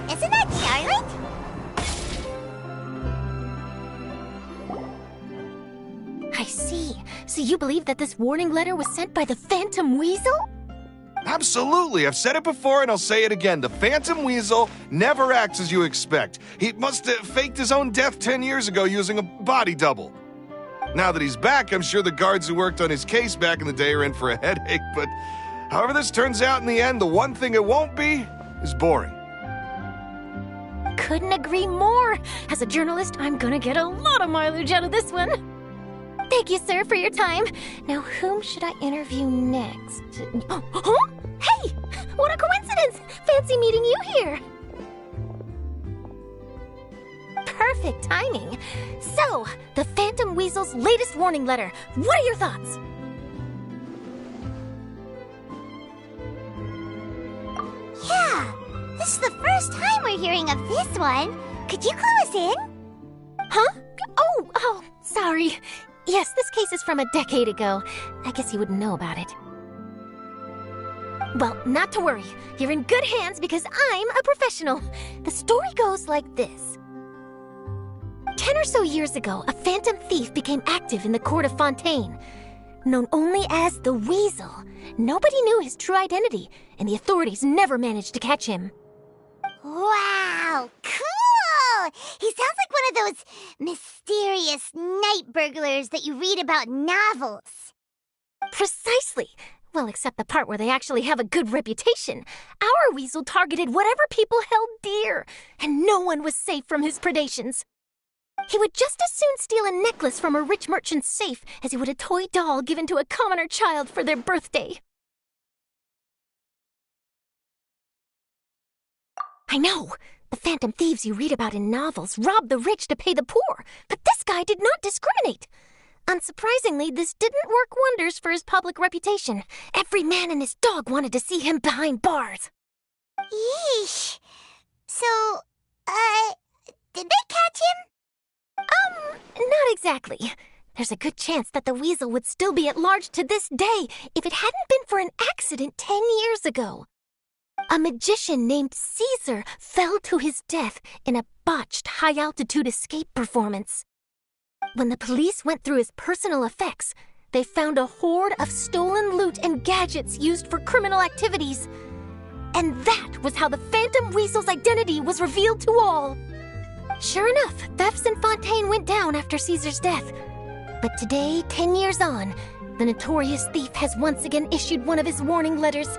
Isn't that Charlotte? I see. So you believe that this warning letter was sent by the Phantom Weasel? Absolutely. I've said it before and I'll say it again. The Phantom Weasel never acts as you expect. He must have faked his own death 10 years ago using a body double. Now that he's back, I'm sure the guards who worked on his case back in the day are in for a headache, but however this turns out in the end, the one thing it won't be is boring. Couldn't agree more. As a journalist, I'm gonna get a lot of mileage out of this one. Thank you, sir, for your time. Now, whom should I interview next? Huh? Hey! What a coincidence! Fancy meeting you here. Perfect timing. So, the Phantom Weasel's latest warning letter. What are your thoughts? Yeah, this is the first time we're hearing of this one. Could you clue us in? Huh? Oh, sorry. Yes, this case is from a decade ago. I guess you wouldn't know about it. Well, not to worry. You're in good hands because I'm a professional. The story goes like this. 10 or so years ago, a phantom thief became active in the court of Fontaine. Known only as the Weasel, nobody knew his true identity, and the authorities never managed to catch him. Wow, cool! He sounds like one of those mysterious night burglars that you read about in novels. Precisely. Well, except the part where they actually have a good reputation. Our Weasel targeted whatever people held dear, and no one was safe from his predations. He would just as soon steal a necklace from a rich merchant's safe as he would a toy doll given to a commoner child for their birthday. I know! The phantom thieves you read about in novels rob the rich to pay the poor, but this guy did not discriminate. Unsurprisingly, this didn't work wonders for his public reputation. Every man and his dog wanted to see him behind bars. Yeesh. So, did they catch him? Not exactly. There's a good chance that the Weasel would still be at large to this day if it hadn't been for an accident 10 years ago. A magician named Caesar fell to his death in a botched high-altitude escape performance. When the police went through his personal effects, they found a hoard of stolen loot and gadgets used for criminal activities. And that was how the Phantom Weasel's identity was revealed to all. Sure enough, thefts in Fontaine went down after Caesar's death. But today, 10 years on, the notorious thief has once again issued one of his warning letters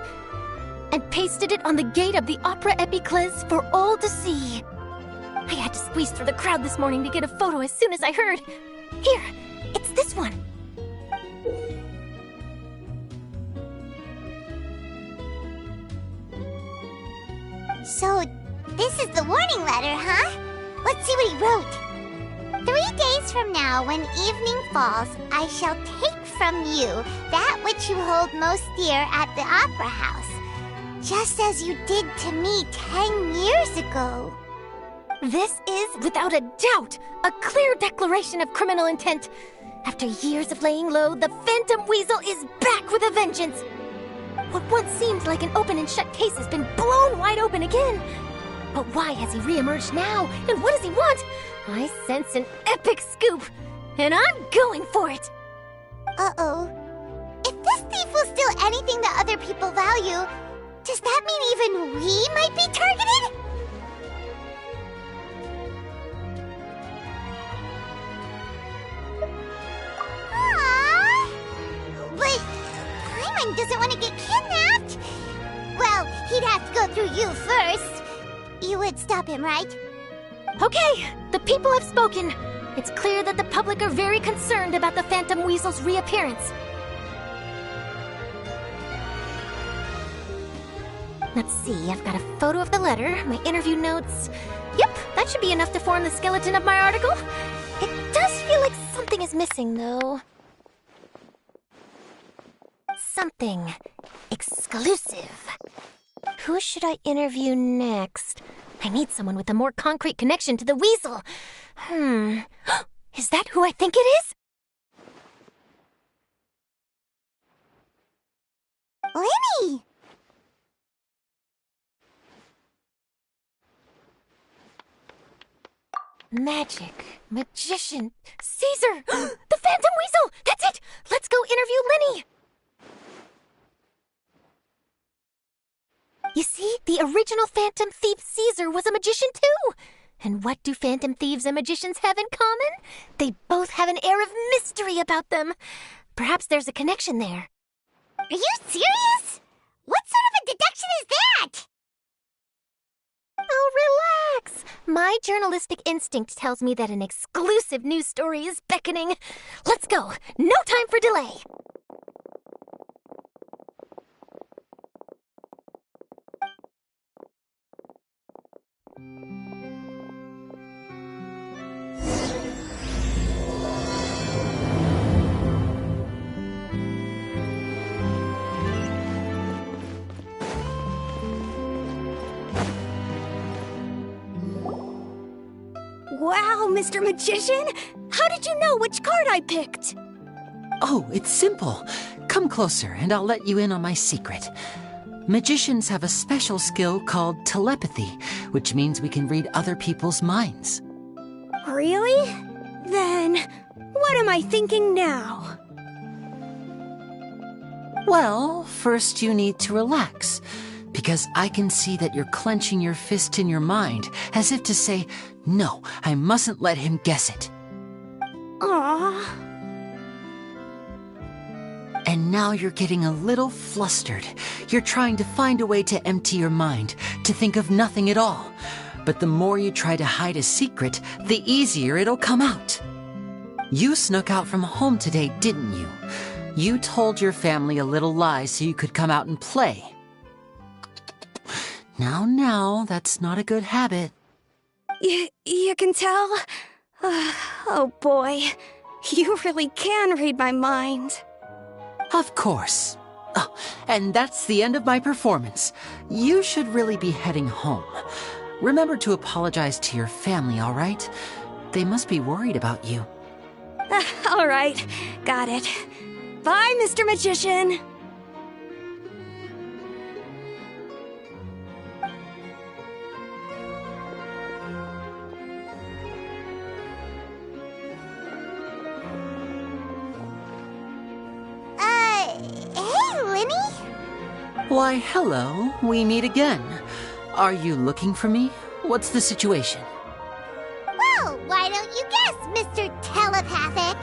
and pasted it on the gate of the Opera Epiclese for all to see. I had to squeeze through the crowd this morning to get a photo as soon as I heard. Here, it's this one. So, this is the warning letter, huh? Let's see what he wrote. 3 days from now, when evening falls, I shall take from you that which you hold most dear at the Opera House, just as you did to me 10 years ago. This is, without a doubt, a clear declaration of criminal intent. After years of laying low, the Phantom Weasel is back with a vengeance. What once seemed like an open and shut case has been blown wide open again. But why has he reemerged now? And what does he want? I sense an epic scoop, and I'm going for it. Uh-oh. If this thief will steal anything that other people value, does that mean even we might be targeted? Aww. But Paimon doesn't want to get kidnapped. Well, he'd have to go through you first. You would stop him, right? Okay, the people have spoken. It's clear that the public are very concerned about the Phantom Weasel's reappearance. Let's see, I've got a photo of the letter, my interview notes. Yep, that should be enough to form the skeleton of my article. It does feel like something is missing, though. Something exclusive. Who should I interview next? I need someone with a more concrete connection to the Weasel. Is that who I think it is? Lenny! Magic, magician, Caesar! The Phantom Weasel! That's it! Let's go interview Lenny! You see, the original Phantom Thief Caesar was a magician too! And what do Phantom Thieves and magicians have in common? They both have an air of mystery about them. Perhaps there's a connection there. Are you serious? What sort of a deduction is that? Oh, relax! My journalistic instinct tells me that an exclusive news story is beckoning. Let's go! No time for delay! Wow, Mr. Magician! How did you know which card I picked? Oh, it's simple. Come closer and I'll let you in on my secret. Magicians have a special skill called telepathy, which means we can read other people's minds. Really? Then, what am I thinking now? Well, first you need to relax, because I can see that you're clenching your fist in your mind, as if to say, no, I mustn't let him guess it. Aww. And now you're getting a little flustered. You're trying to find a way to empty your mind, to think of nothing at all. But the more you try to hide a secret, the easier it'll come out. You snuck out from home today, didn't you? You told your family a little lie so you could come out and play. Now, that's not a good habit. You can tell? Oh boy, you really can read my mind. Of course. Oh, and that's the end of my performance. You should really be heading home. Remember to apologize to your family, all right? They must be worried about you. All right, got it. Bye, Mr. Magician. Hey, Lenny? Why, hello. We meet again. Are you looking for me? What's the situation? Well, why don't you guess, Mr. Telepathic?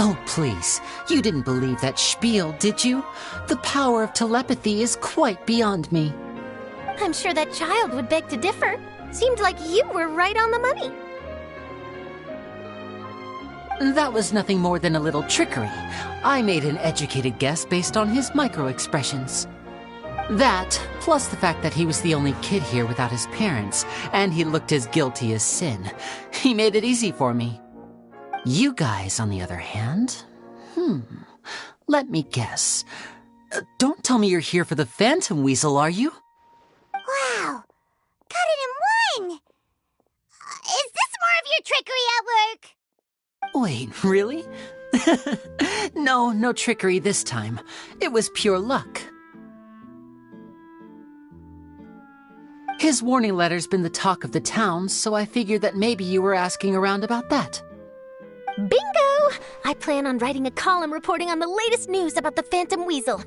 Oh, please. You didn't believe that spiel, did you? The power of telepathy is quite beyond me. I'm sure that child would beg to differ. Seemed like you were right on the money. That was nothing more than a little trickery. I made an educated guess based on his micro-expressions. That, plus the fact that he was the only kid here without his parents, and he looked as guilty as sin. He made it easy for me. You guys, on the other hand, let me guess. Don't tell me you're here for the Phantom Weasel, are you? Wow, got it in one! Is this more of your trickery at work? Wait, really? No trickery this time. It was pure luck. His warning letter's been the talk of the town, so I figured that maybe you were asking around about that. Bingo! I plan on writing a column reporting on the latest news about the Phantom Weasel.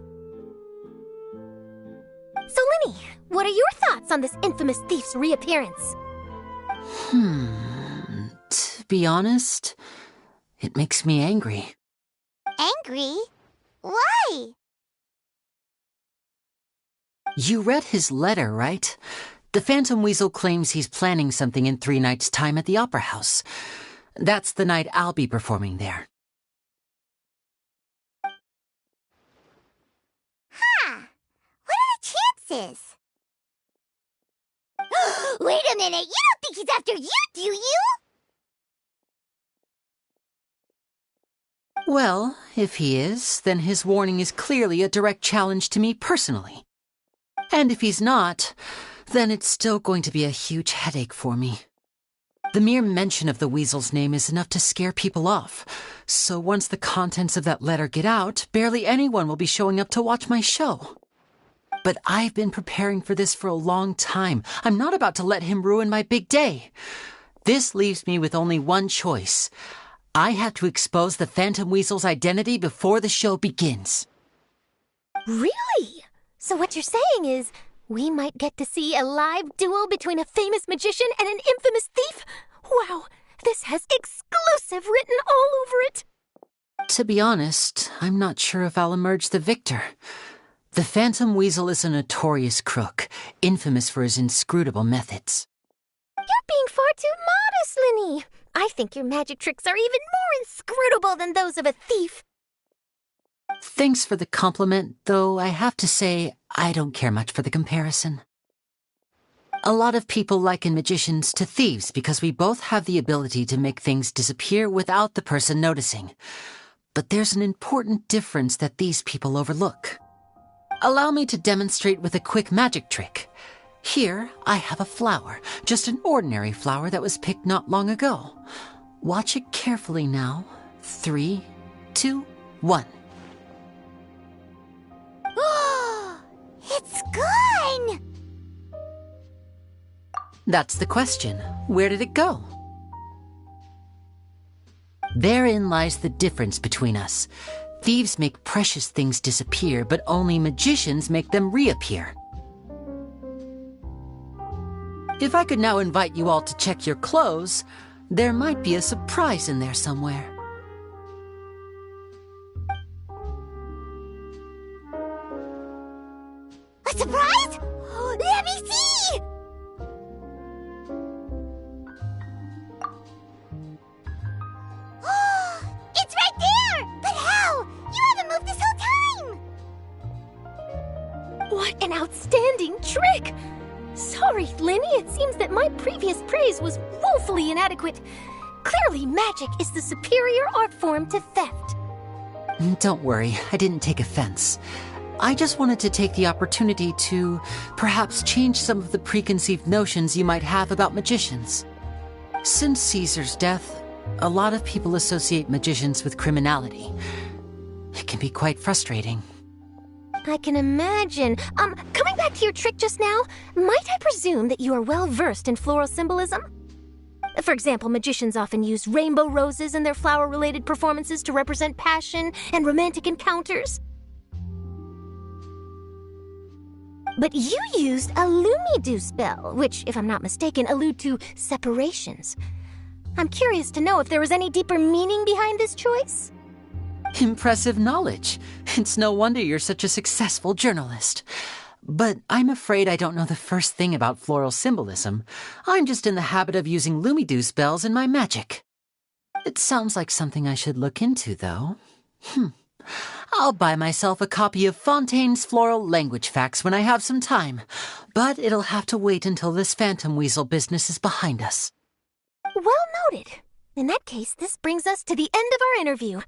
So, Lenny, what are your thoughts on this infamous thief's reappearance? To be honest, it makes me angry. Angry? Why? You read his letter, right? The Phantom Weasel claims he's planning something in 3 nights' time at the Opera House. That's the night I'll be performing there. Huh. What are the chances? Wait a minute, you don't think he's after you, do you? Well, if he is, then his warning is clearly a direct challenge to me personally. And if he's not, then it's still going to be a huge headache for me. The mere mention of the weasel's name is enough to scare people off, so once the contents of that letter get out, barely anyone will be showing up to watch my show. But I've been preparing for this for a long time. I'm not about to let him ruin my big day. This leaves me with only one choice. I have to expose the Phantom Weasel's identity before the show begins. Really? So what you're saying is, we might get to see a live duel between a famous magician and an infamous thief? Wow, this has exclusive written all over it. To be honest, I'm not sure if I'll emerge the victor. The Phantom Weasel is a notorious crook, infamous for his inscrutable methods. You're being far too modest, Linny. I think your magic tricks are even more inscrutable than those of a thief. Thanks for the compliment, though I have to say I don't care much for the comparison. A lot of people liken magicians to thieves because we both have the ability to make things disappear without the person noticing. But there's an important difference that these people overlook. Allow me to demonstrate with a quick magic trick. Here, I have a flower, just an ordinary flower that was picked not long ago. Watch it carefully now. 3, 2, 1. It's gone! That's the question. Where did it go? Therein lies the difference between us. Thieves make precious things disappear, but only magicians make them reappear. If I could now invite you all to check your clothes, there might be a surprise in there somewhere. A surprise? Let me see! It's right there! But how? You haven't moved this whole time! What an outstanding trick! Sorry, Linny, it seems that my previous praise was woefully inadequate. Clearly, magic is the superior art form to theft. Don't worry, I didn't take offense. I just wanted to take the opportunity to perhaps change some of the preconceived notions you might have about magicians. Since Caesar's death, a lot of people associate magicians with criminality. It can be quite frustrating. I can imagine. Coming back to your trick just now, might I presume that you are well versed in floral symbolism? For example, magicians often use rainbow roses in their flower-related performances to represent passion and romantic encounters. But you used a Lumidu spell, which, if I'm not mistaken, allude to separations. I'm curious to know if there was any deeper meaning behind this choice? Impressive knowledge. It's no wonder you're such a successful journalist. But I'm afraid I don't know the first thing about floral symbolism. I'm just in the habit of using Lumidu spells in my magic. It sounds like something I should look into, though. I'll buy myself a copy of Fontaine's Floral Language Facts when I have some time. But it'll have to wait until this Phantom Weasel business is behind us. Well noted. In that case, this brings us to the end of our interview.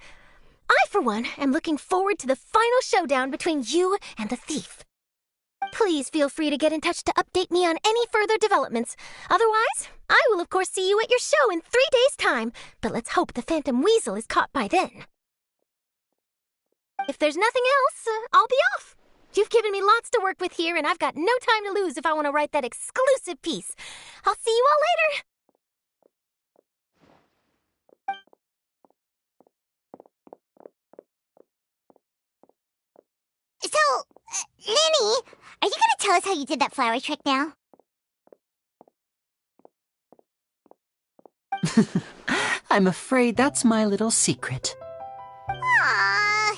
I, for one, am looking forward to the final showdown between you and the thief. Please feel free to get in touch to update me on any further developments. Otherwise, I will of course see you at your show in 3 days' time, but let's hope the Phantom Weasel is caught by then. If there's nothing else, I'll be off. You've given me lots to work with here, and I've got no time to lose if I want to write that exclusive piece. I'll see you all later. So, Linny, are you gonna tell us how you did that flower trick now? I'm afraid that's my little secret. Aww.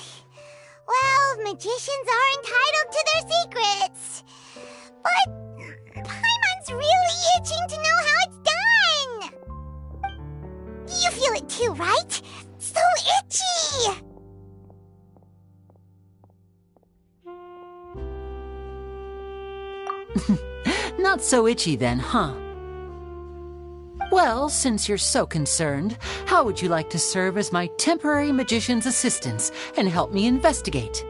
Well, magicians are entitled to their secrets. But Paimon's it's really itching to know how it's done! You feel it too, right? So itchy! Not so itchy then, huh? Well, since you're so concerned, how would you like to serve as my temporary magician's assistants and help me investigate?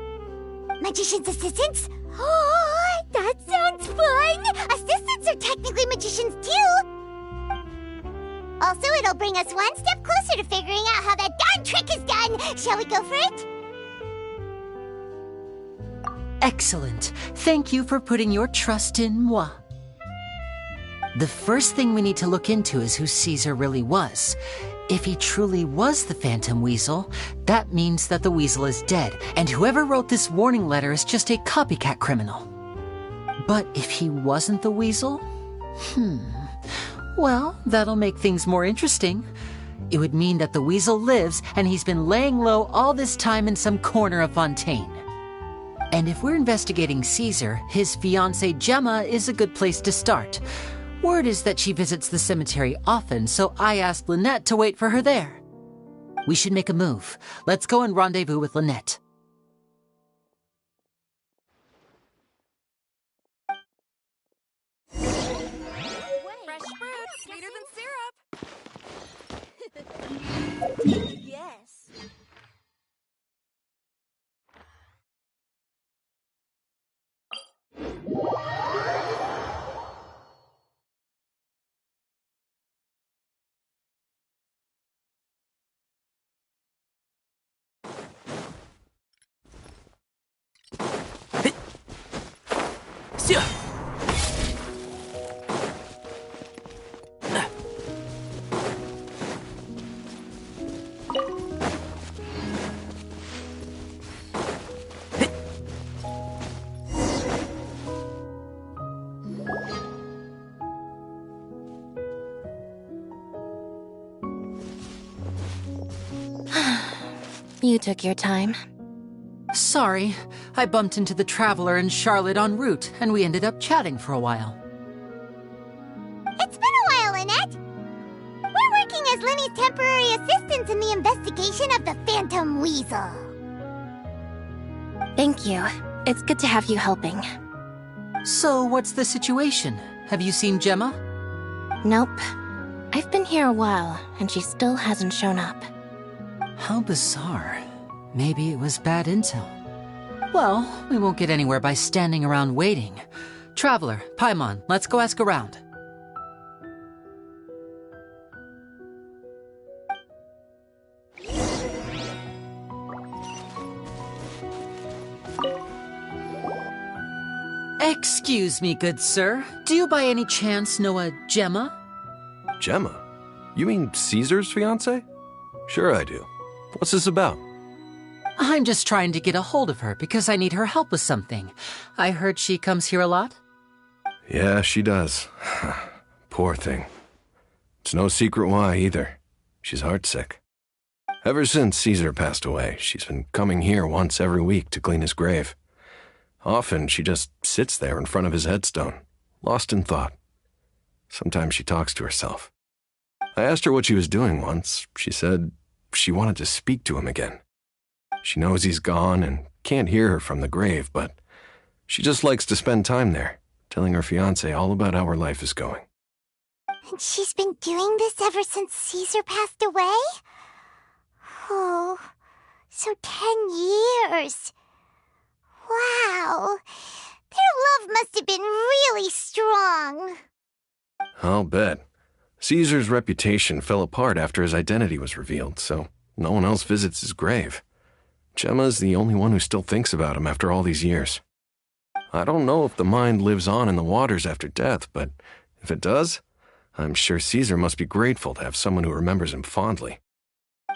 Magician's assistants? Oh, that sounds fun! Assistants are technically magicians too! Also, it'll bring us one step closer to figuring out how that darn trick is done! Shall we go for it? Excellent. Thank you for putting your trust in moi. The first thing we need to look into is who Caesar really was. If he truly was the Phantom Weasel, that means that the weasel is dead, and whoever wrote this warning letter is just a copycat criminal. But if he wasn't the weasel? Well, that'll make things more interesting. It would mean that the weasel lives, and he's been laying low all this time in some corner of Fontaine. And if we're investigating Caesar, his fiancée Gemma is a good place to start. Word is that she visits the cemetery often, so I asked Lynette to wait for her there. We should make a move. Let's go and rendezvous with Lynette. Fresh fruit, sweeter than syrup. Yes. You took your time. Sorry, I bumped into the Traveler and Charlotte en route, and we ended up chatting for a while. It's been a while, Lynette! We're working as Lenny's temporary assistants in the investigation of the Phantom Weasel. Thank you. It's good to have you helping. So, what's the situation? Have you seen Gemma? Nope. I've been here a while, and she still hasn't shown up. How bizarre. Maybe it was bad intel. Well, we won't get anywhere by standing around waiting. Traveler, Paimon, let's go ask around. Excuse me, good sir. Do you by any chance know a Gemma? Gemma? You mean Caesar's fiancée? Sure I do. What's this about? I'm just trying to get a hold of her because I need her help with something. I heard she comes here a lot. Yeah, she does. Poor thing. It's no secret why, either. She's heartsick. Ever since Caesar passed away, she's been coming here once every week to clean his grave. Often, she just sits there in front of his headstone, lost in thought. Sometimes she talks to herself. I asked her what she was doing once. She said she wanted to speak to him again. She knows he's gone and can't hear her from the grave, but she just likes to spend time there, telling her fiancé all about how her life is going. And she's been doing this ever since Caesar passed away? Oh, so 10 years. Wow, their love must have been really strong. I'll bet. Caesar's reputation fell apart after his identity was revealed, so no one else visits his grave. Gemma's the only one who still thinks about him after all these years. I don't know if the mind lives on in the waters after death, but if it does, I'm sure Caesar must be grateful to have someone who remembers him fondly.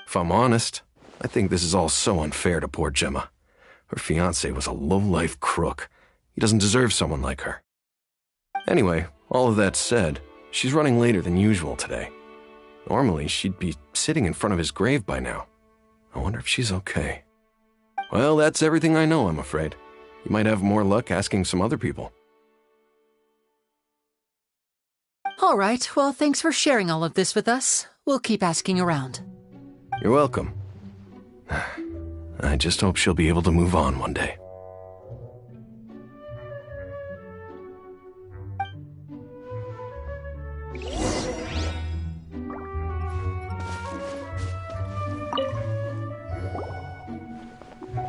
If I'm honest, I think this is all so unfair to poor Gemma. Her fiancé was a low-life crook. He doesn't deserve someone like her. Anyway, all of that said, she's running later than usual today. Normally, she'd be sitting in front of his grave by now. I wonder if she's okay. Well, that's everything I know, I'm afraid. You might have more luck asking some other people. All right, well, thanks for sharing all of this with us. We'll keep asking around. You're welcome. I just hope she'll be able to move on one day.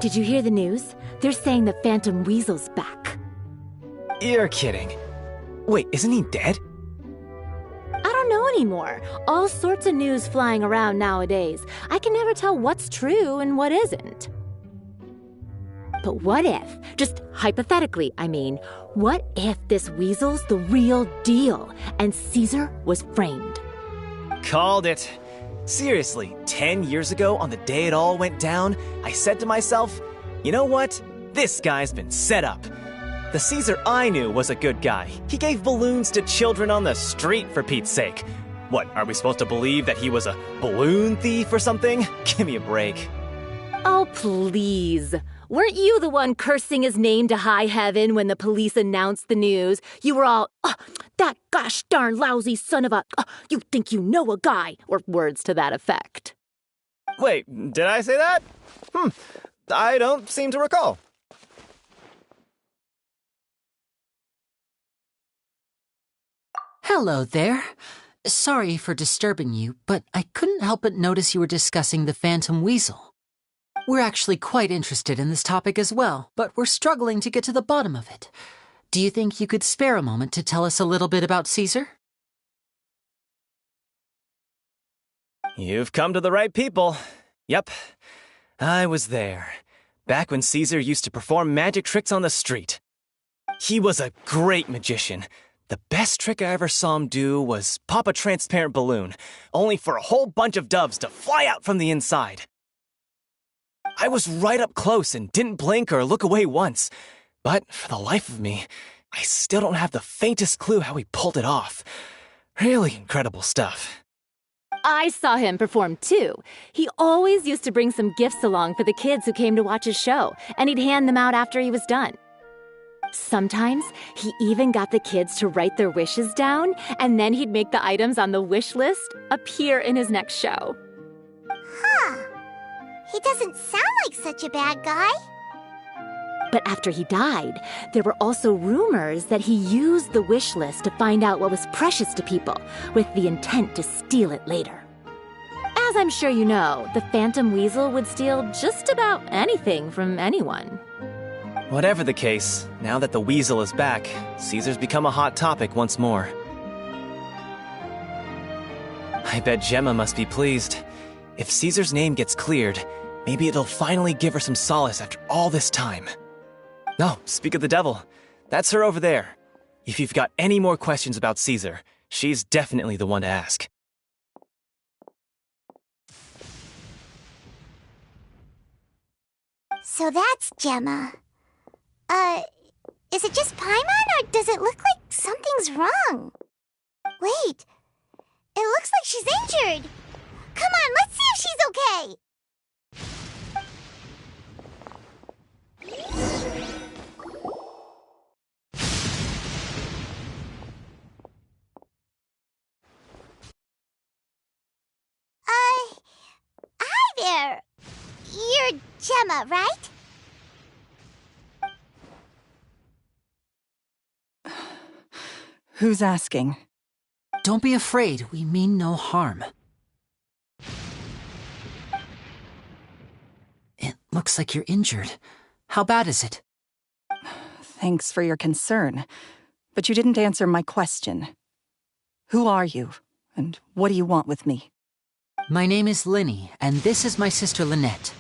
Did you hear the news? They're saying the Phantom Weasel's back. You're kidding. Wait, isn't he dead? I don't know anymore. All sorts of news flying around nowadays. I can never tell what's true and what isn't. But what if, just hypothetically, I mean, what if this weasel's the real deal and Caesar was framed? Called it. Seriously, 10 years ago, on the day it all went down, I said to myself, you know what? This guy's been set up. The Caesar I knew was a good guy. He gave balloons to children on the street, for Pete's sake. What, are we supposed to believe that he was a balloon thief or something? Give me a break. Oh, please. Weren't you the one cursing his name to high heaven when the police announced the news? You were all, oh, that gosh darn lousy son of a, you think you know a guy, or words to that effect. Wait, did I say that? I don't seem to recall. Hello there. Sorry for disturbing you, but I couldn't help but notice you were discussing the Phantom Weasel. We're actually quite interested in this topic as well, but we're struggling to get to the bottom of it. Do you think you could spare a moment to tell us a little bit about Caesar? You've come to the right people. Yep, I was there. Back when Caesar used to perform magic tricks on the street. He was a great magician. The best trick I ever saw him do was pop a transparent balloon, only for a whole bunch of doves to fly out from the inside. I was right up close and didn't blink or look away once. But for the life of me, I still don't have the faintest clue how he pulled it off. Really incredible stuff. I saw him perform too. He always used to bring some gifts along for the kids who came to watch his show, and he'd hand them out after he was done. Sometimes he even got the kids to write their wishes down, and then he'd make the items on the wish list appear in his next show. Huh. He doesn't sound like such a bad guy. But after he died, there were also rumors that he used the wish list to find out what was precious to people, with the intent to steal it later. As I'm sure you know, the Phantom Weasel would steal just about anything from anyone. Whatever the case, now that the Weasel is back, Caesar's become a hot topic once more. I bet Gemma must be pleased. If Caesar's name gets cleared, maybe it'll finally give her some solace after all this time. No, speak of the devil. That's her over there. If you've got any more questions about Caesar, she's definitely the one to ask. So that's Gemma. Is it just Paimon, or does it look like something's wrong? Wait, it looks like she's injured. Come on, let's see if she's okay. Hi there. You're Gemma, right? Who's asking? Don't be afraid, we mean no harm. It looks like you're injured. How bad is it? Thanks for your concern, but you didn't answer my question. Who are you, and what do you want with me? My name is Linny, and this is my sister Lynette.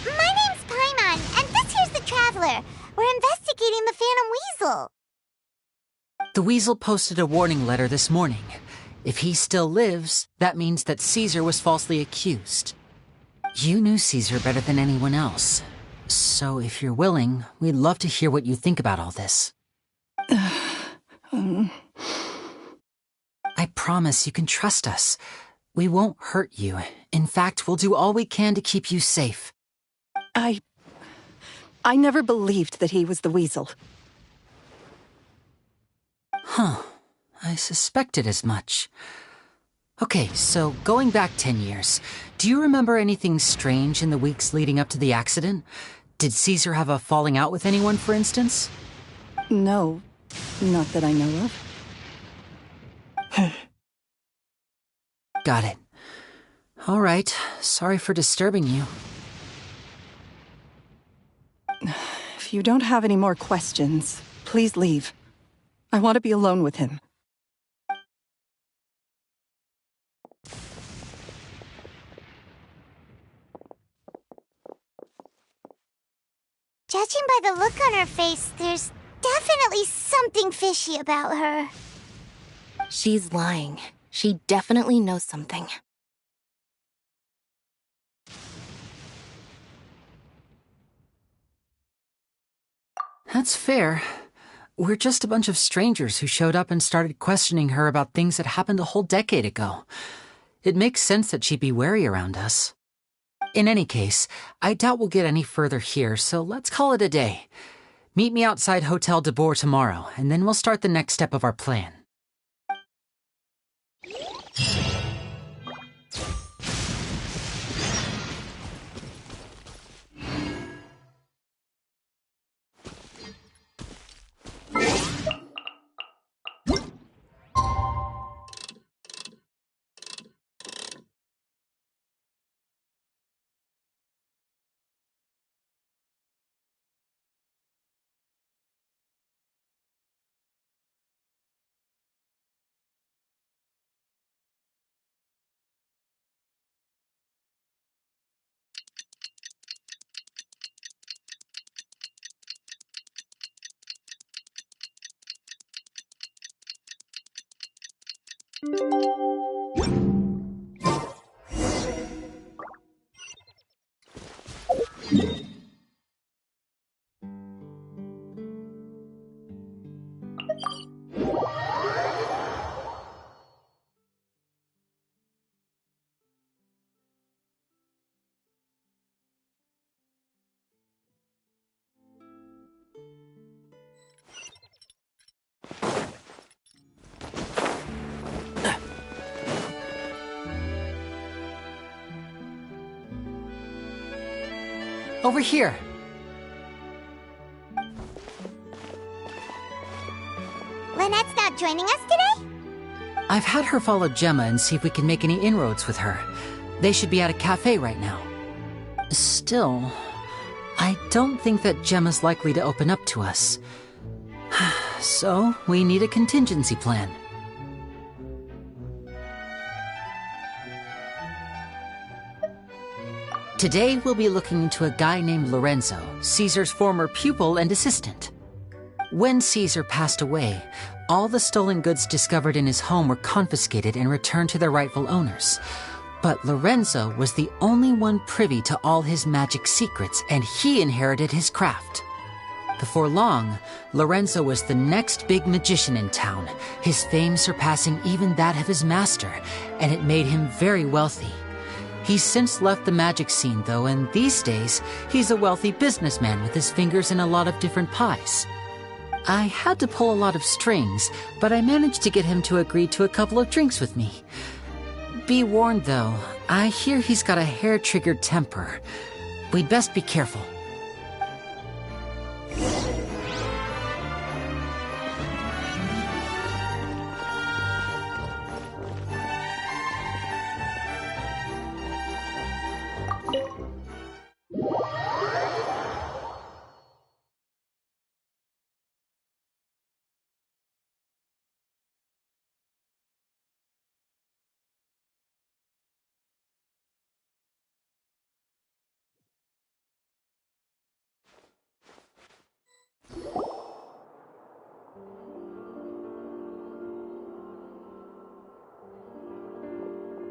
My name's Paimon, and this here's the Traveler. We're investigating the Phantom Weasel. The Weasel posted a warning letter this morning. If he still lives, that means that Caesar was falsely accused. You knew Caesar better than anyone else. So if you're willing, we'd love to hear what you think about all this. I promise you can trust us. We won't hurt you. In fact, we'll do all we can to keep you safe. I never believed that he was the Weasel. Huh. I suspected as much. Okay, so going back 10 years, do you remember anything strange in the weeks leading up to the accident? Did Caesar have a falling out with anyone, for instance? No, not that I know of. Got it. All right, sorry for disturbing you. If you don't have any more questions, please leave. I want to be alone with him. Judging by the look on her face, there's definitely something fishy about her. She's lying. She definitely knows something. That's fair. We're just a bunch of strangers who showed up and started questioning her about things that happened a whole decade ago. It makes sense that she'd be wary around us. In any case, I doubt we'll get any further here, so let's call it a day. Meet me outside Hotel de Boer tomorrow, and then we'll start the next step of our plan. Over here. Lynette's not joining us today? I've had her follow Gemma and see if we can make any inroads with her. They should be at a cafe right now. Still, I don't think that Gemma's likely to open up to us. So, we need a contingency plan. Today, we'll be looking into a guy named Lorenzo, Caesar's former pupil and assistant. When Caesar passed away, all the stolen goods discovered in his home were confiscated and returned to their rightful owners. But Lorenzo was the only one privy to all his magic secrets, and he inherited his craft. Before long, Lorenzo was the next big magician in town, his fame surpassing even that of his master, and it made him very wealthy. He's since left the magic scene, though, and these days, he's a wealthy businessman with his fingers in a lot of different pies. I had to pull a lot of strings, but I managed to get him to agree to a couple of drinks with me. Be warned, though, I hear he's got a hair-triggered temper. We'd best be careful.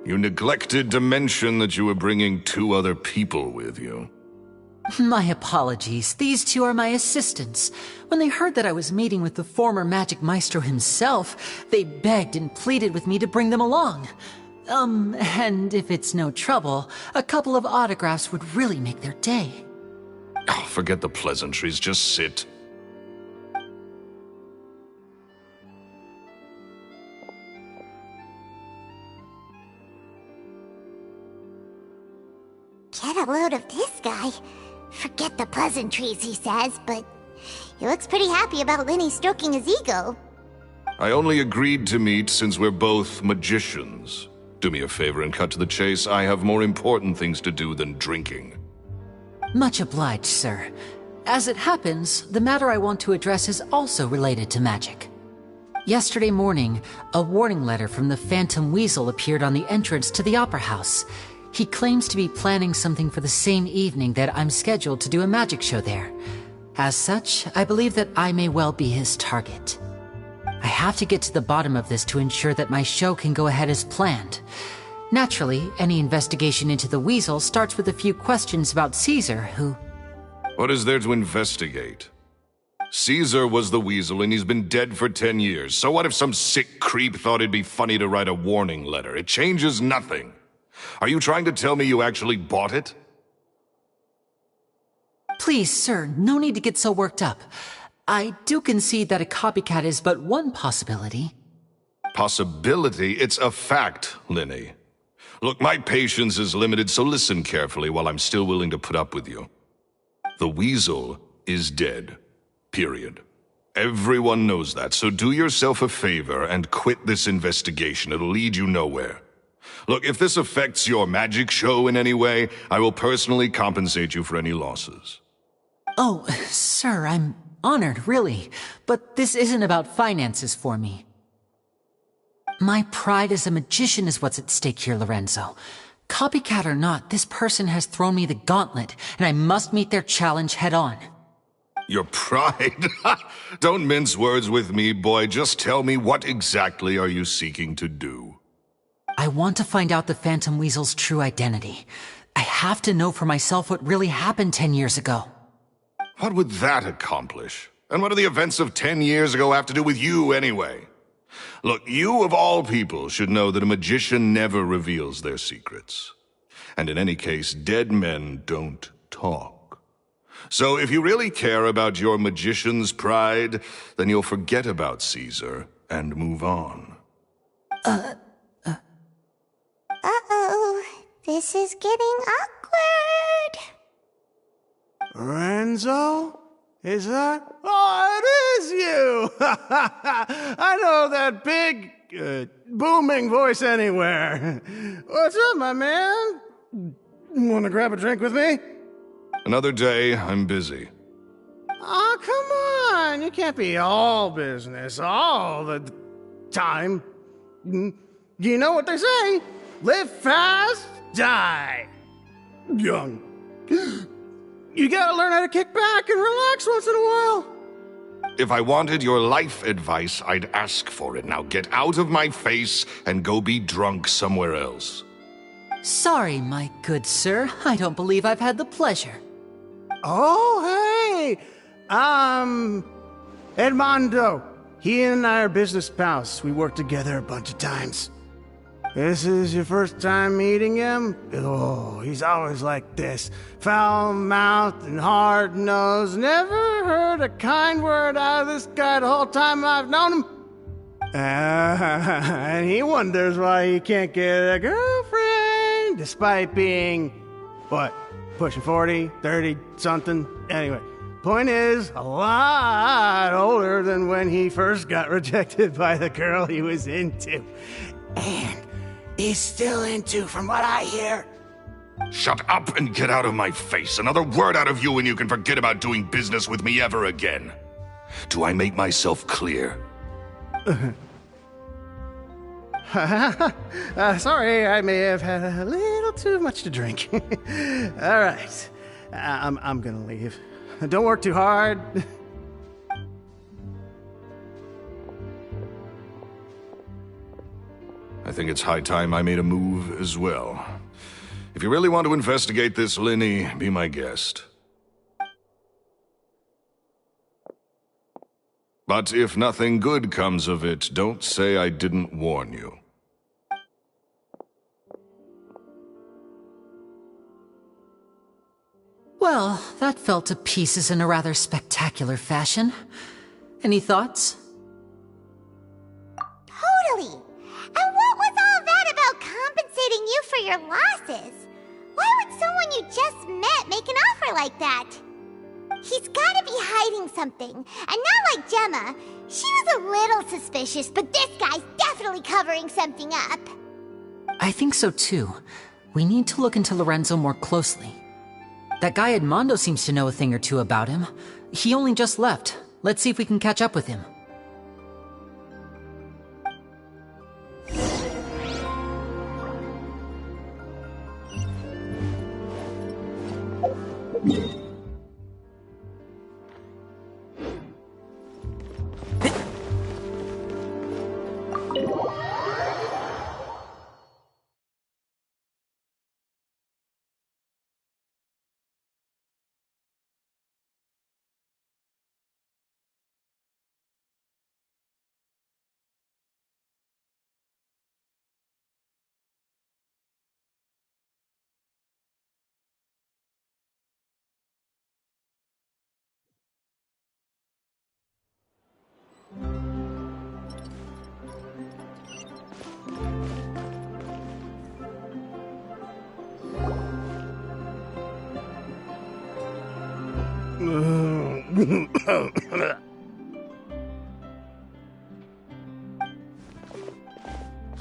You neglected to mention that you were bringing 2 other people with you. My apologies. These 2 are my assistants. When they heard that I was meeting with the former magic maestro himself, they begged and pleaded with me to bring them along. And if it's no trouble, a couple of autographs would really make their day. Oh, forget the pleasantries, just sit. get a load of this guy. Forget the pleasantries, he says, but he looks pretty happy about Lenny stroking his ego. I only agreed to meet since we're both magicians. Do me a favor and cut to the chase. I have more important things to do than drinking. Much obliged, sir. As it happens, the matter I want to address is also related to magic. Yesterday morning, a warning letter from the Phantom Weasel appeared on the entrance to the Opera House. He claims to be planning something for the same evening that I'm scheduled to do a magic show there. As such, I believe that I may well be his target. I have to get to the bottom of this to ensure that my show can go ahead as planned. Naturally, any investigation into the Weasel starts with a few questions about Caesar, who... What is there to investigate? Caesar was the Weasel and he's been dead for 10 years. So what if some sick creep thought it'd be funny to write a warning letter? It changes nothing. Are you trying to tell me you actually bought it? Please, sir, no need to get so worked up. I do concede that a copycat is but one possibility. Possibility? It's a fact, Lenny. Look, my patience is limited, so listen carefully while I'm still willing to put up with you. The Weasel is dead. Period. Everyone knows that, so do yourself a favor and quit this investigation. It'll lead you nowhere. Look, if this affects your magic show in any way, I will personally compensate you for any losses. Oh, sir, I'm honored, really. But this isn't about finances for me. My pride as a magician is what's at stake here, Lorenzo. Copycat or not, this person has thrown me the gauntlet, and I must meet their challenge head on. Your pride? Don't mince words with me, boy. Just tell me, what exactly are you seeking to do? I want to find out the Phantom Weasel's true identity. I have to know for myself what really happened 10 years ago. What would that accomplish? And what do the events of 10 years ago have to do with you, anyway? Look, you of all people should know that a magician never reveals their secrets. And in any case, dead men don't talk. So if you really care about your magician's pride, then you'll forget about Caesar and move on. Uh-oh. This is getting awkward. Lorenzo? Is that? Oh, it is you! I know that big, booming voice anywhere. What's up, my man? Want to grab a drink with me? Another day, I'm busy. Oh, come on. You can't be all business all the time. You know what they say? Live fast, die young. You gotta learn how to kick back and relax once in a while. If I wanted your life advice, I'd ask for it. Now get out of my face and go be drunk somewhere else. Sorry, my good sir. I don't believe I've had the pleasure. Oh, hey! Edmondo. He and I are business pals. We worked together a bunch of times. This is your first time meeting him? Oh, he's always like this. Foul-mouthed and hard-nosed. Never heard a kind word out of this guy the whole time I've known him. And he wonders why he can't get a girlfriend, despite being, what, pushing 40, 30, something? Anyway, point is, a lot older than when he first got rejected by the girl he was into. And he's still into, from what I hear. Shut up and get out of my face. Another word out of you and you can forget about doing business with me ever again. Do I make myself clear? Sorry, I may have had a little too much to drink. All right, I'm gonna leave. Don't work too hard. I think it's high time I made a move as well. If you really want to investigate this, Lenny, be my guest. But if nothing good comes of it, don't say I didn't warn you. Well, that fell to pieces in a rather spectacular fashion. Any thoughts? Totally. And what was all that about compensating you for your losses? Why Why would someone you just met make an offer like that? He's gotta be hiding something. And not like Gemma. She was a little suspicious, but this guy's definitely covering something up. I think so too. We need to look into Lorenzo more closely. That guy Edmondo seems to know a thing or two about him. He only just left. Let's see if we can catch up with him.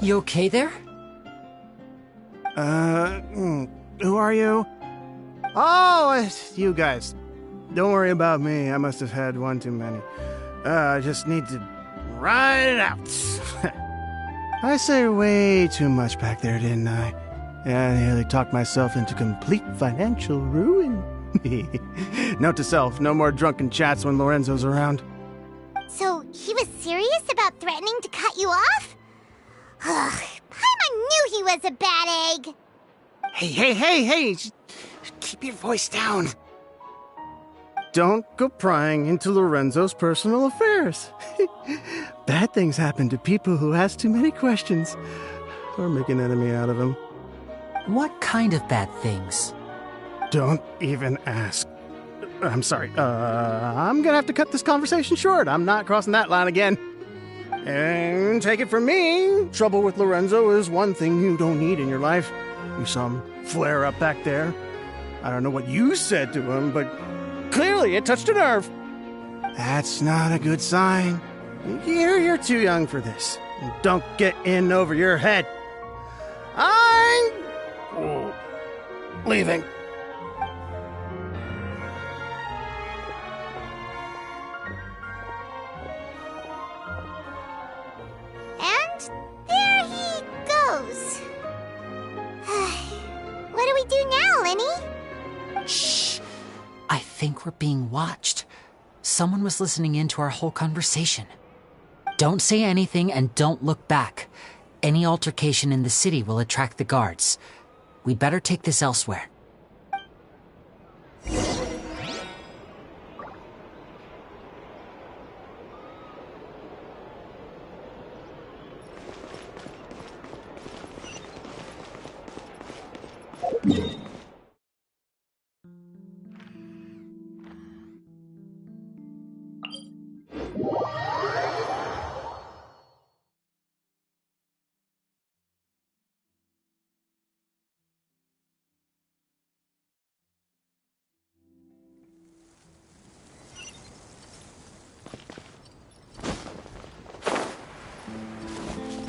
You okay there? Who are you? Oh, it's you guys. Don't worry about me. I must have had one too many. I just need to ride it out. I say way too much back there, didn't I? Yeah, I nearly talked myself into complete financial ruin. Note to self, no more drunken chats when Lorenzo's around. So, he was serious about threatening to cut you off? Ugh, Paimon knew he was a bad egg. Hey, just keep your voice down. Don't go prying into Lorenzo's personal affairs. Bad things happen to people who ask too many questions, or make an enemy out of him. What kind of bad things? Don't even ask. I'm sorry. I'm gonna have to cut this conversation short. I'm not crossing that line again. And take it from me, trouble with Lorenzo is one thing you don't need in your life. You saw him flare up back there. I don't know what you said to him, but clearly it touched a nerve. That's not a good sign. You're too young for this. Don't get in over your head. I'm leaving. And there he goes. What do we do now, Lenny? Shh! I think we're being watched. Someone was listening in to our whole conversation. Don't say anything and don't look back. Any altercation in the city will attract the guards. We better take this elsewhere.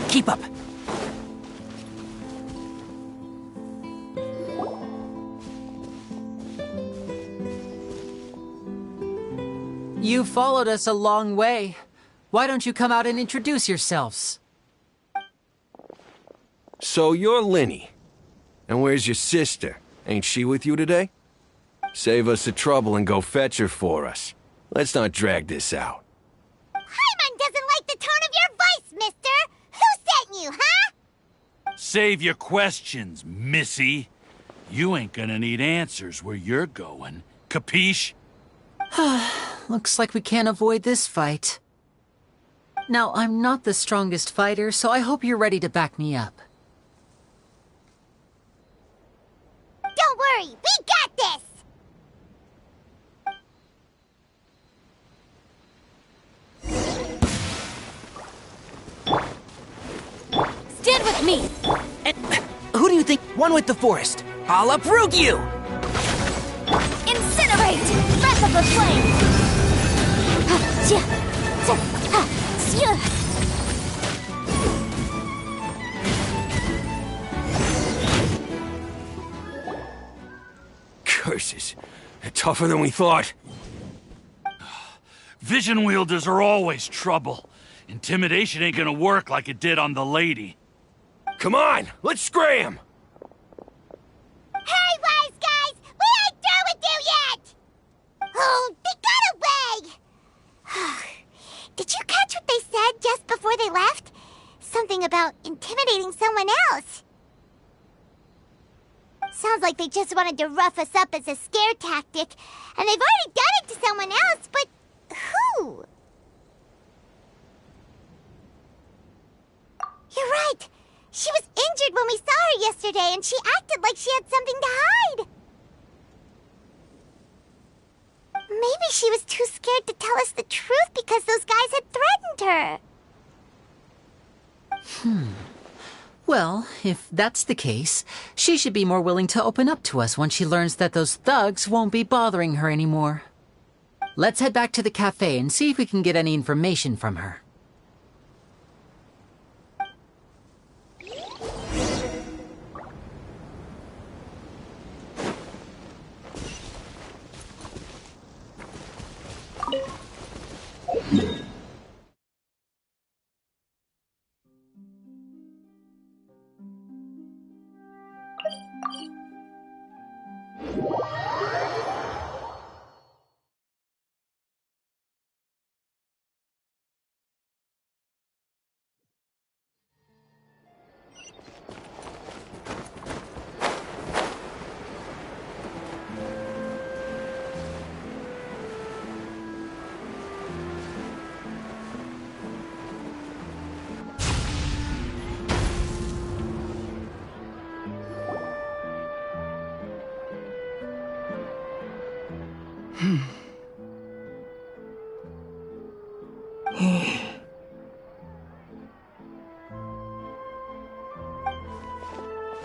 Keep up! You followed us a long way. Why don't you come out and introduce yourselves? So you're Linny. And where's your sister? Ain't she with you today? Save us the trouble and go fetch her for us. Let's not drag this out. Paimon doesn't like the tone of your voice, mister! Who sent you, huh? Save your questions, missy. You ain't gonna need answers where you're going. Capiche? Looks like we can't avoid this fight. Now, I'm not the strongest fighter, so I hope you're ready to back me up. Don't worry, we got this! Stand with me! And who do you think won with the forest? I'll uproot you! Incinerate! Breath of the flame! Curses. They're tougher than we thought. Vision wielders are always trouble. Intimidation ain't gonna work like it did on the lady. Come on, let's scram! Hey, wise guys! We ain't through with you yet! Oh, they got away! Did you catch what they said just before they left? Something about intimidating someone else. Sounds like they just wanted to rough us up as a scare tactic, and they've already done it to someone else, but who? You're right. She was injured when we saw her yesterday, and she acted like she had something to hide. Maybe she was too scared to tell us the truth because those guys had threatened her. Well, if that's the case, she should be more willing to open up to us once she learns that those thugs won't be bothering her anymore. Let's head back to the cafe and see if we can get any information from her.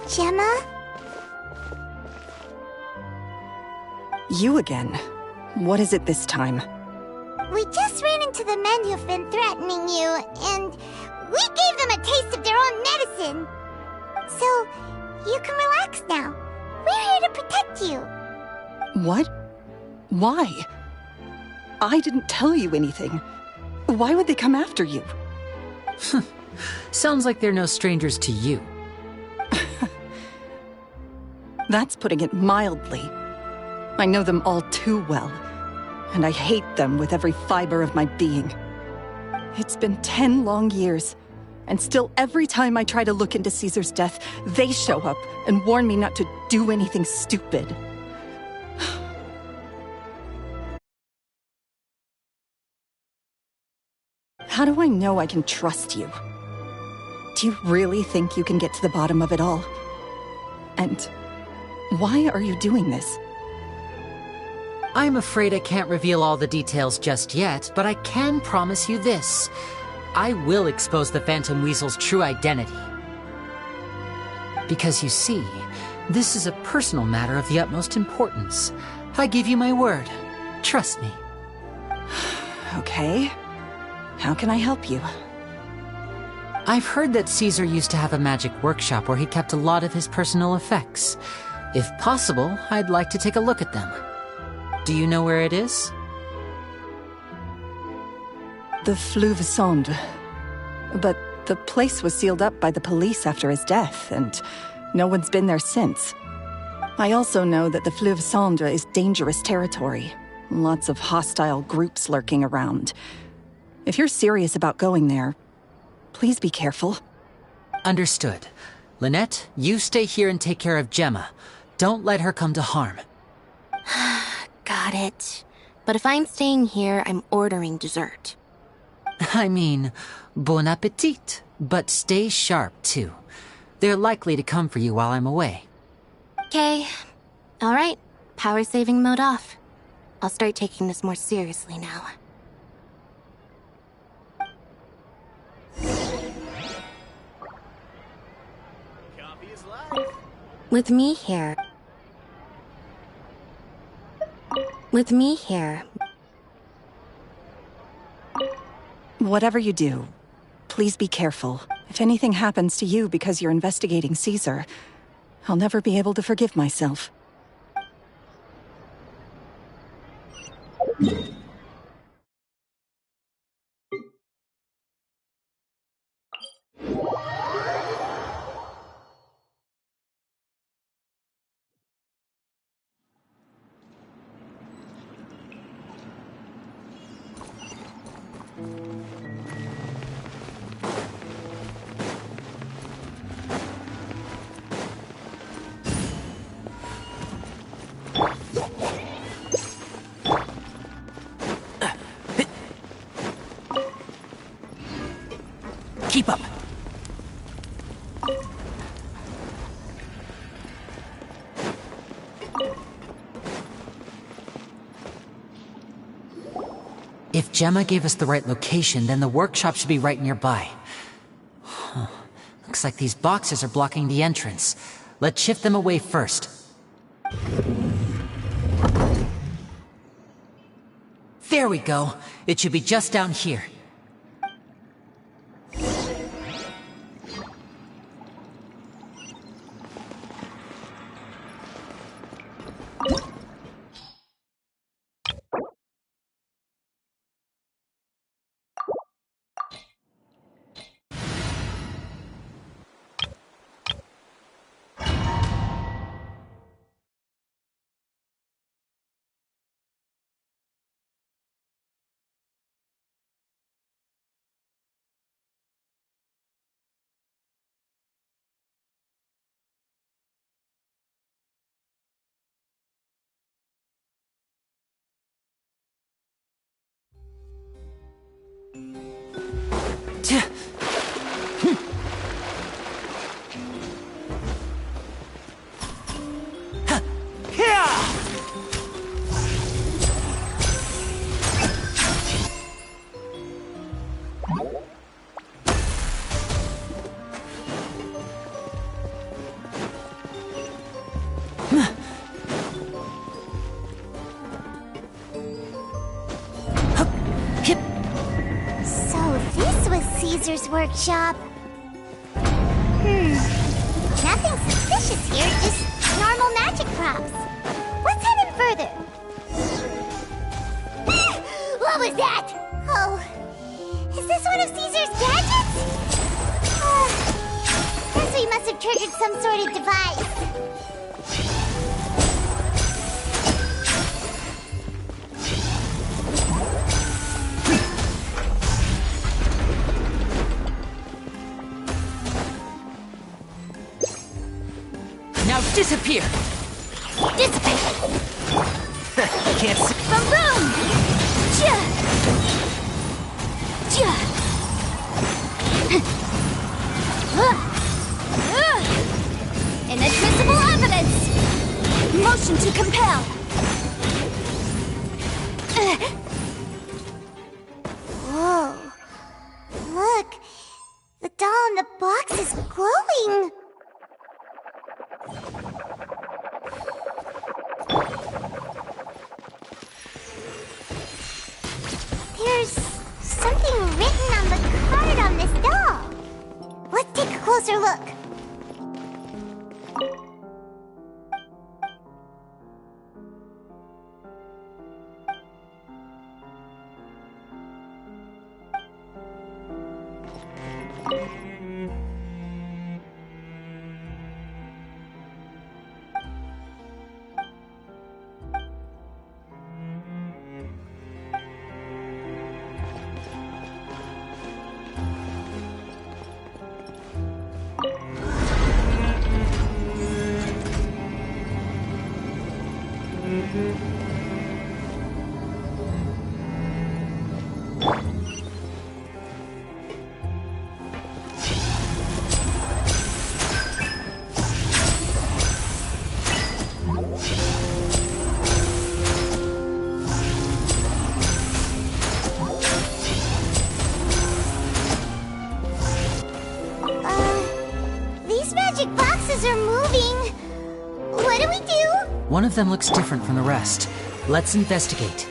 Gemma? You again. What is it this time? We just ran into the men who've been threatening you, and we gave them a taste of their own medicine. So, you can relax now. We're here to protect you. What? Why? I didn't tell you anything. Why would they come after you? Sounds like they're no strangers to you. That's putting it mildly. I know them all too well, and I hate them with every fiber of my being. It's been 10 long years, and still every time I try to look into Caesar's death, they show up and warn me not to do anything stupid. How do I know I can trust you? Do you really think you can get to the bottom of it all? And why are you doing this? I'm afraid I can't reveal all the details just yet, but I can promise you this. I will expose the Phantom Weasel's true identity. Because you see, this is a personal matter of the utmost importance. I give you my word. Trust me. Okay. How can I help you? I've heard that Caesar used to have a magic workshop where he kept a lot of his personal effects. If possible, I'd like to take a look at them. Do you know where it is? The Fleuve Sonde. But the place was sealed up by the police after his death, and no one's been there since. I also know that the Fleuve Sonde is dangerous territory. Lots of hostile groups lurking around. If you're serious about going there, please be careful. Understood. Lynette, you stay here and take care of Gemma. Don't let her come to harm. Got it. But if I'm staying here, I'm ordering dessert. I mean, bon appetit. But stay sharp, too. They're likely to come for you while I'm away. Okay. Alright. Power saving mode off. I'll start taking this more seriously now. With me here, with me here. Whatever you do, please be careful. If anything happens to you because you're investigating Caesar, I'll never be able to forgive myself. Keep up. If Gemma gave us the right location, then the workshop should be right nearby. Huh. Looks like these boxes are blocking the entrance. Let's shift them away first. There we go. It should be just down here. Caesar's workshop. Nothing suspicious here, just normal magic props. Let's head in further. What was that? Oh, is this one of Caesar's gadgets? Guess we must have triggered some sort of device. Now disappear! Dissipate! Can't see. Boom boom! Chia! Chia! Inadmissible evidence! Motion to compel! Whoa! Look! The doll in the box is glowing! There's something written on the card on this doll. Let's take a closer look. These magic boxes are moving. What do we do? One of them looks different from the rest. Let's investigate.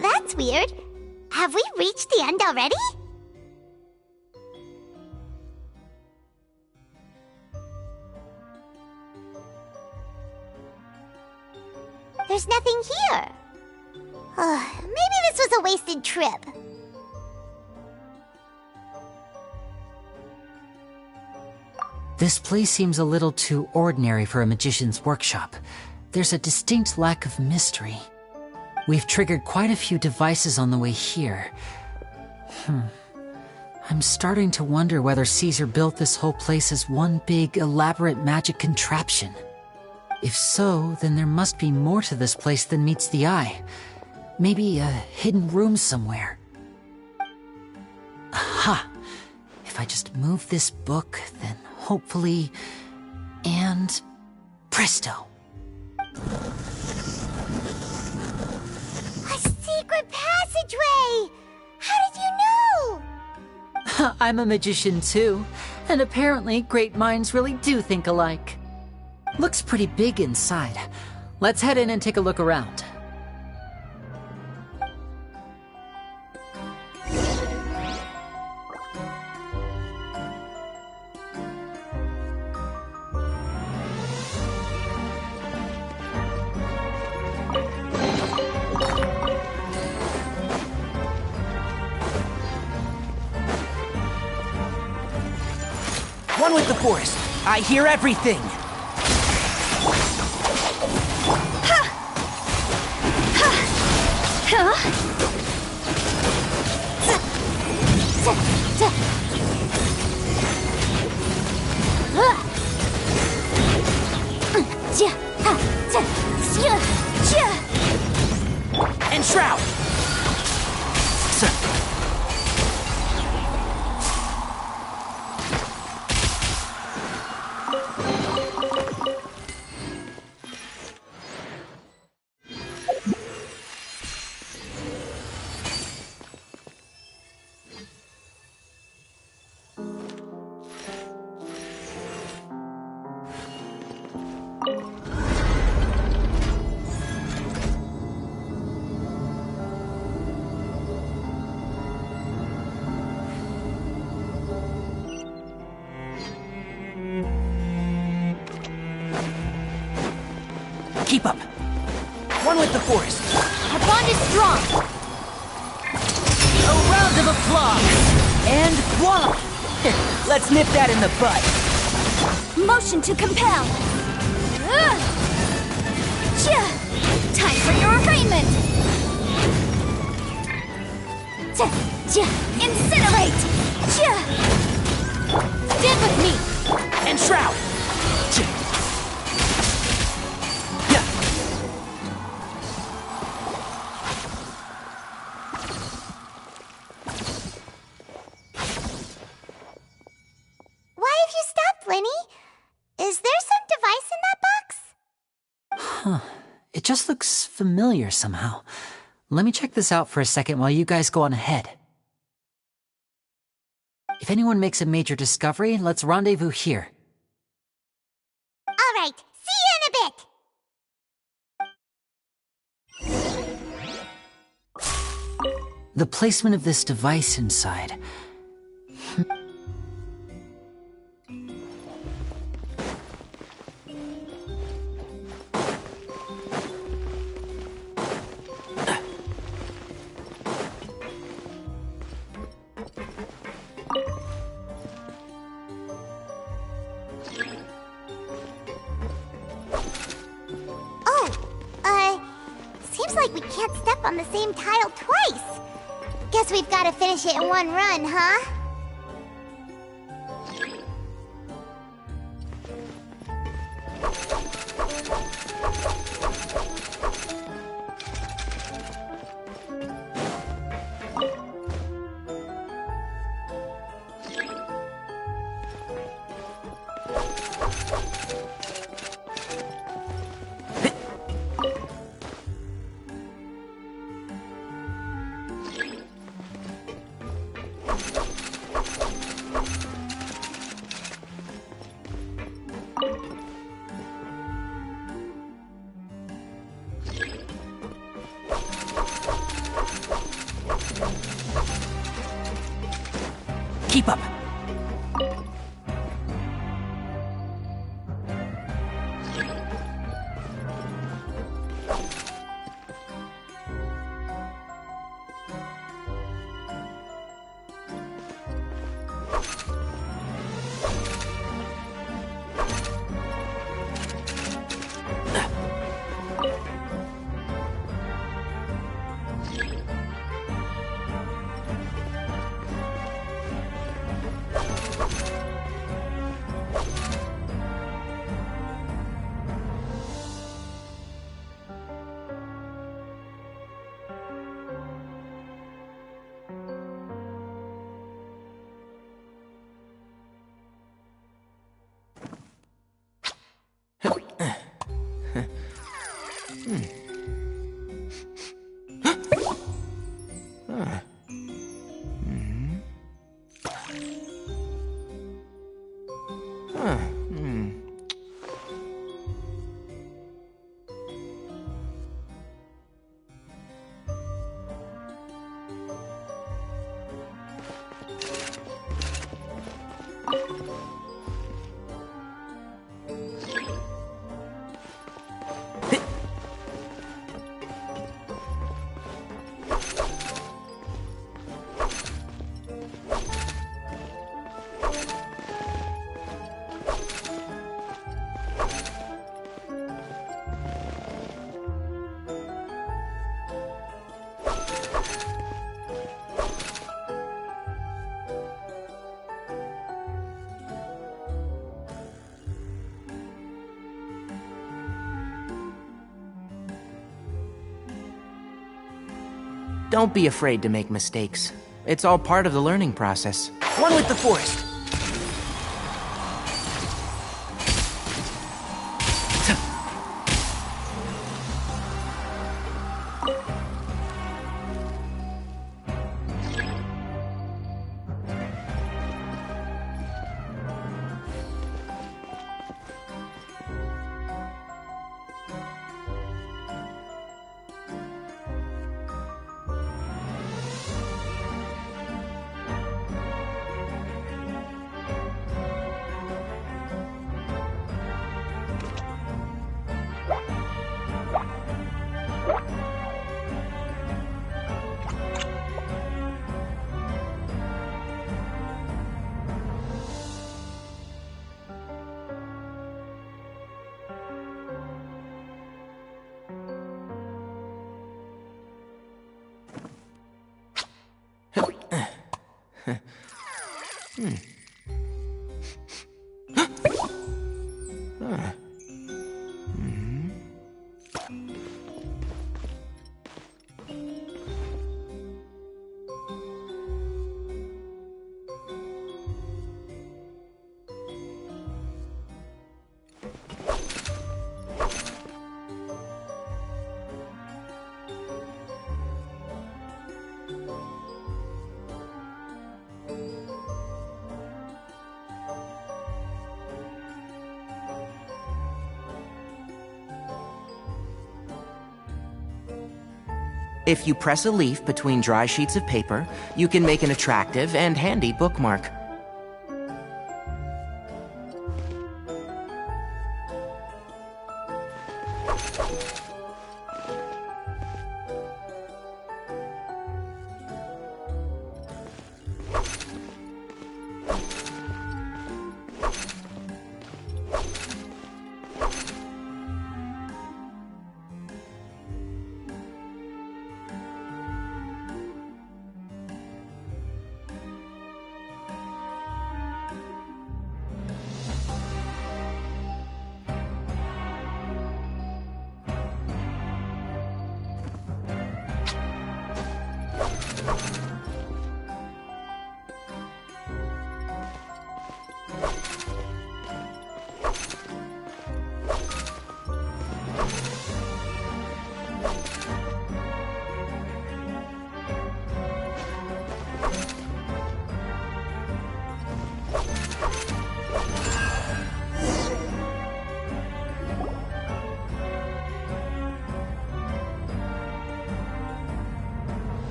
That's weird. Have we reached the end already? There's nothing here. Maybe this was a wasted trip. This place seems a little too ordinary for a magician's workshop. There's a distinct lack of mystery. We've triggered quite a few devices on the way here. I'm starting to wonder whether Caesar built this whole place as one big, elaborate magic contraption. If so, then there must be more to this place than meets the eye. Maybe a hidden room somewhere. Aha! If I just move this book, then hopefully... and... presto! A secret passageway! How did you know? I'm a magician too, and apparently great minds really do think alike. Looks pretty big inside. Let's head in and take a look around. One with the forest. I hear everything. And Shroud. Keep up. One with the forest. Our bond is strong. A round of applause. And voila! Let's nip that in the bud. Motion to compel. Time for your arraignment. Incinerate. Stand with me. And Shroud. Why have you stopped, Lenny? Is there some device in that box? Huh. It just looks familiar somehow. Let me check this out for a second while you guys go on ahead. If anyone makes a major discovery, let's rendezvous here. All right, see you in a bit. The placement of this device inside. Looks like we can't step on the same tile twice. Guess we've got to finish it in one run, huh? Keep up. Don't be afraid to make mistakes. It's all part of the learning process. One with the forest. If you press a leaf between dry sheets of paper, you can make an attractive and handy bookmark.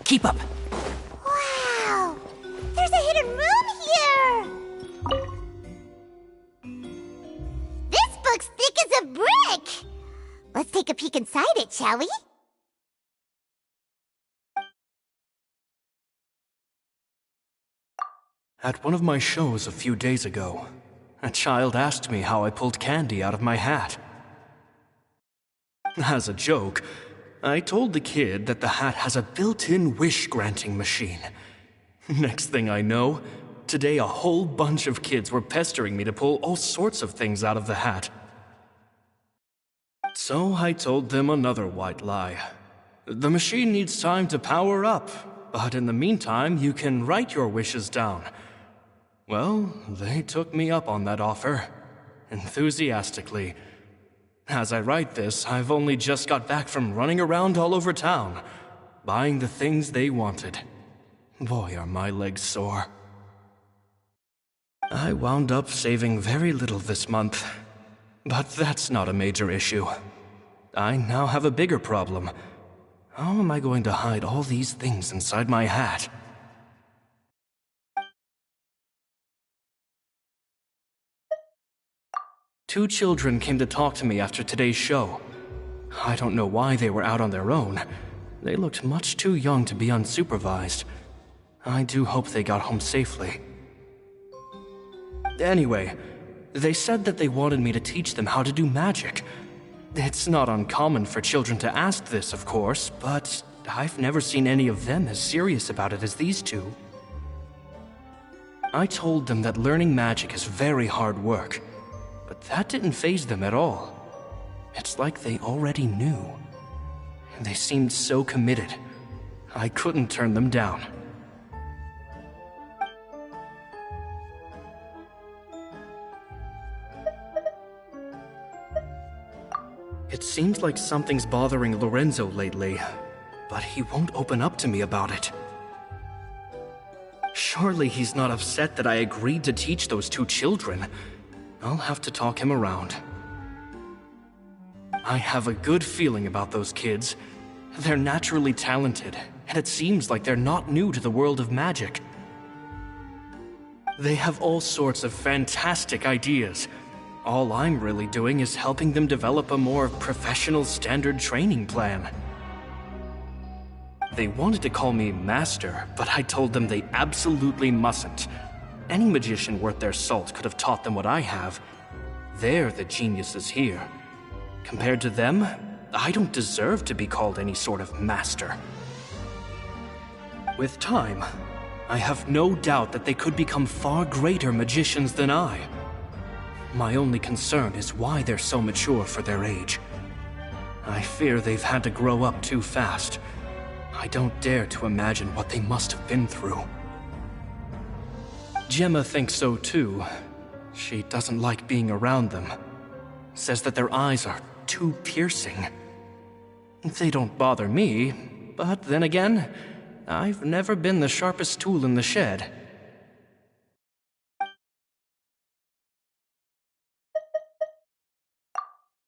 Keep up. Wow! There's a hidden room here! This book's thick as a brick! Let's take a peek inside it, shall we? At one of my shows a few days ago, a child asked me how I pulled candy out of my hat. As a joke, I told the kid that the hat has a built-in wish-granting machine. Next thing I know, today a whole bunch of kids were pestering me to pull all sorts of things out of the hat. So I told them another white lie. The machine needs time to power up, but in the meantime, you can write your wishes down. Well, they took me up on that offer, enthusiastically. As I write this, I've only just got back from running around all over town, buying the things they wanted. Boy, are my legs sore. I wound up saving very little this month, but that's not a major issue. I now have a bigger problem. How am I going to hide all these things inside my hat? Two children came to talk to me after today's show. I don't know why they were out on their own. They looked much too young to be unsupervised. I do hope they got home safely. Anyway, they said that they wanted me to teach them how to do magic. It's not uncommon for children to ask this, of course, but I've never seen any of them as serious about it as these two. I told them that learning magic is very hard work, but that didn't faze them at all. It's like they already knew. They seemed so committed. I couldn't turn them down. It seems like something's bothering Lorenzo lately, but he won't open up to me about it. Surely he's not upset that I agreed to teach those two children. I'll have to talk him around. I have a good feeling about those kids. They're naturally talented, and it seems like they're not new to the world of magic. They have all sorts of fantastic ideas. All I'm really doing is helping them develop a more professional standard training plan. They wanted to call me Master, but I told them they absolutely mustn't. Any magician worth their salt could have taught them what I have. They're the geniuses here. Compared to them, I don't deserve to be called any sort of master. With time, I have no doubt that they could become far greater magicians than I. My only concern is why they're so mature for their age. I fear they've had to grow up too fast. I don't dare to imagine what they must have been through. Gemma thinks so too. She doesn't like being around them. Says that their eyes are too piercing. They don't bother me, but then again, I've never been the sharpest tool in the shed.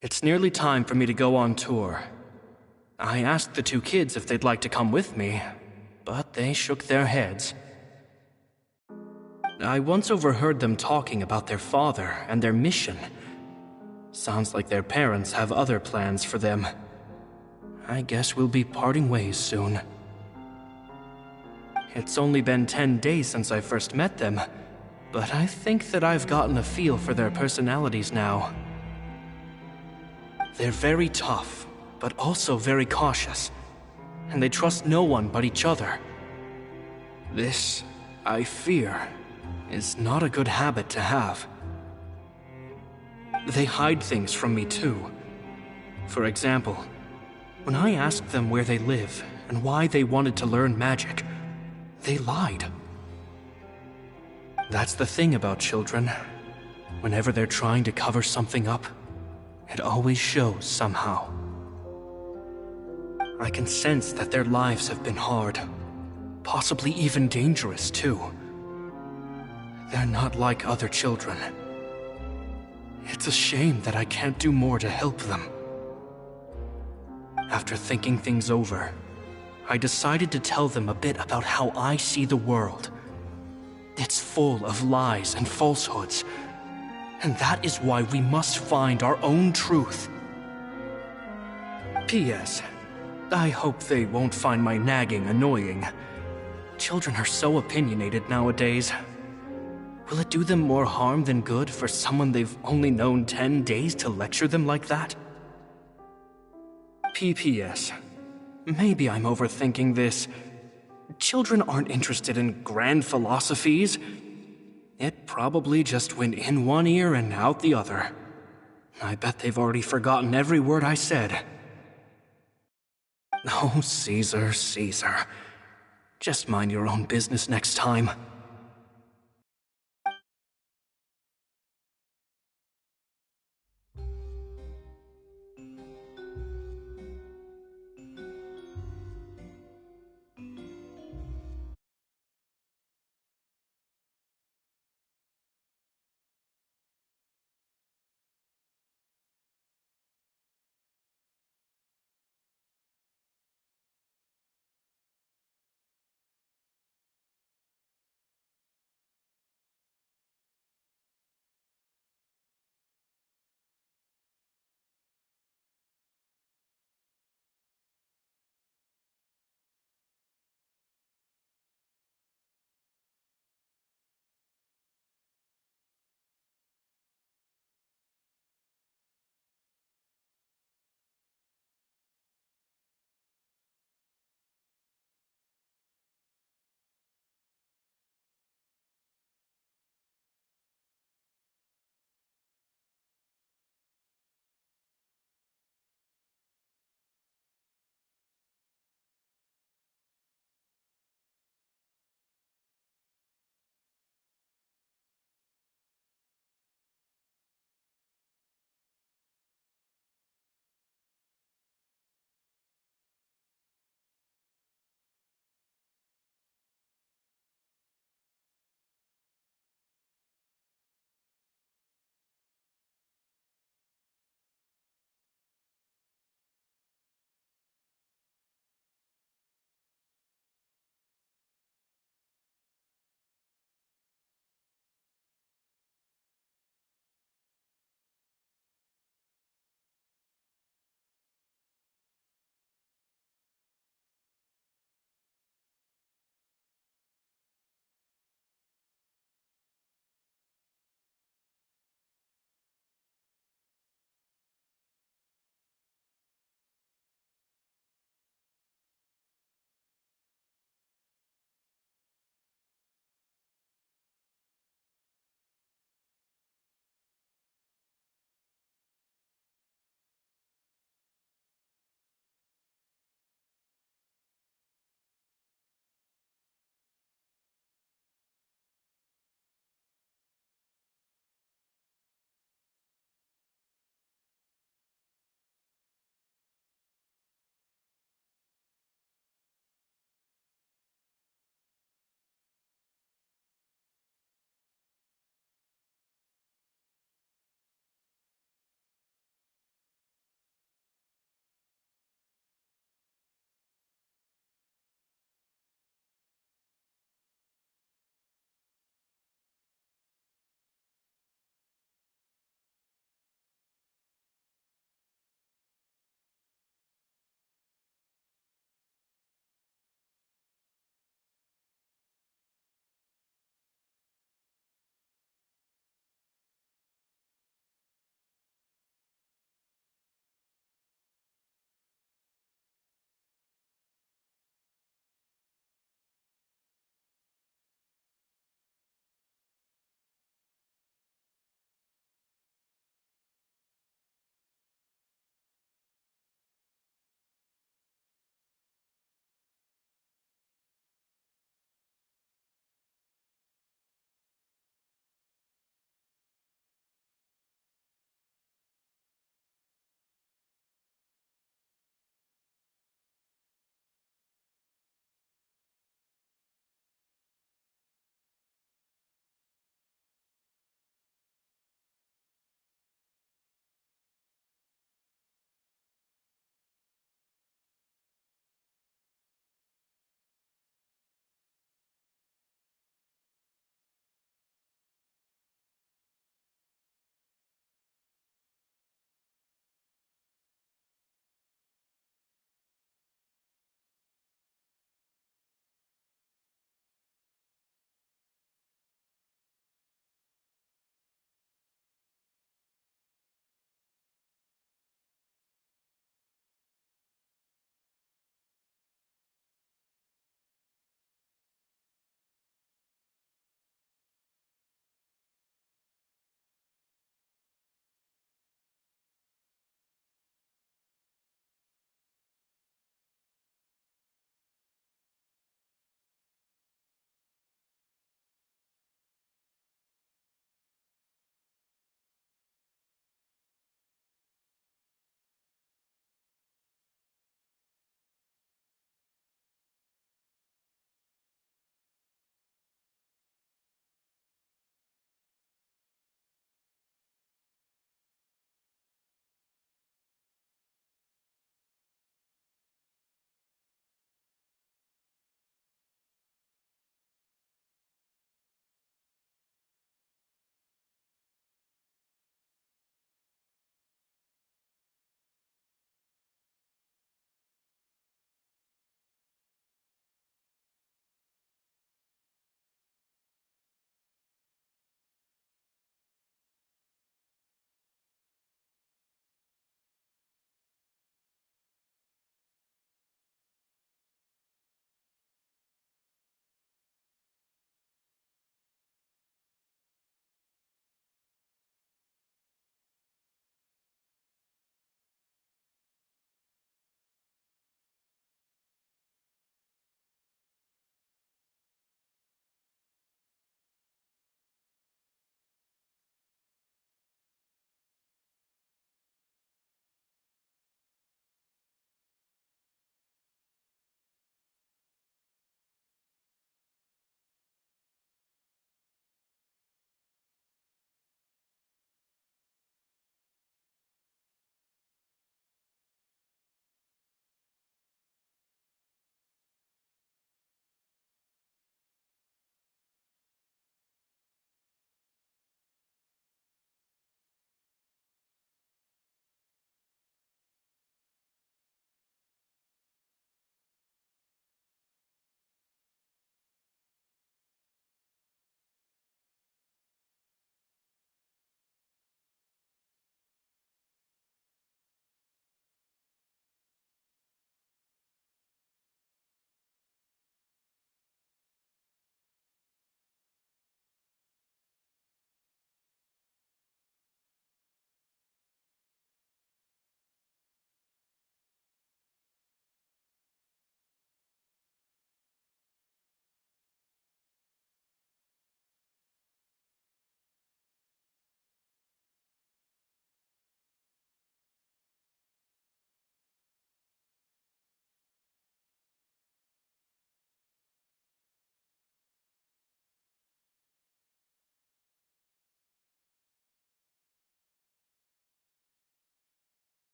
It's nearly time for me to go on tour. I asked the two kids if they'd like to come with me, but they shook their heads. I once overheard them talking about their father and their mission. Sounds like their parents have other plans for them. I guess we'll be parting ways soon. It's only been 10 days since I first met them, but I think that I've gotten a feel for their personalities now. They're very tough, but also very cautious, and they trust no one but each other. This, I fear, is not a good habit to have. They hide things from me too. For example, when I asked them where they live and why they wanted to learn magic, they lied. That's the thing about children. Whenever they're trying to cover something up, it always shows somehow. I can sense that their lives have been hard, possibly even dangerous too. They're not like other children. It's a shame that I can't do more to help them. After thinking things over, I decided to tell them a bit about how I see the world. It's full of lies and falsehoods, and that is why we must find our own truth. P.S. I hope they won't find my nagging annoying. Children are so opinionated nowadays. Will it do them more harm than good for someone they've only known 10 days to lecture them like that? P.P.S. Maybe I'm overthinking this. Children aren't interested in grand philosophies. It probably just went in one ear and out the other. I bet they've already forgotten every word I said. Oh, Caesar, Caesar. Just mind your own business next time.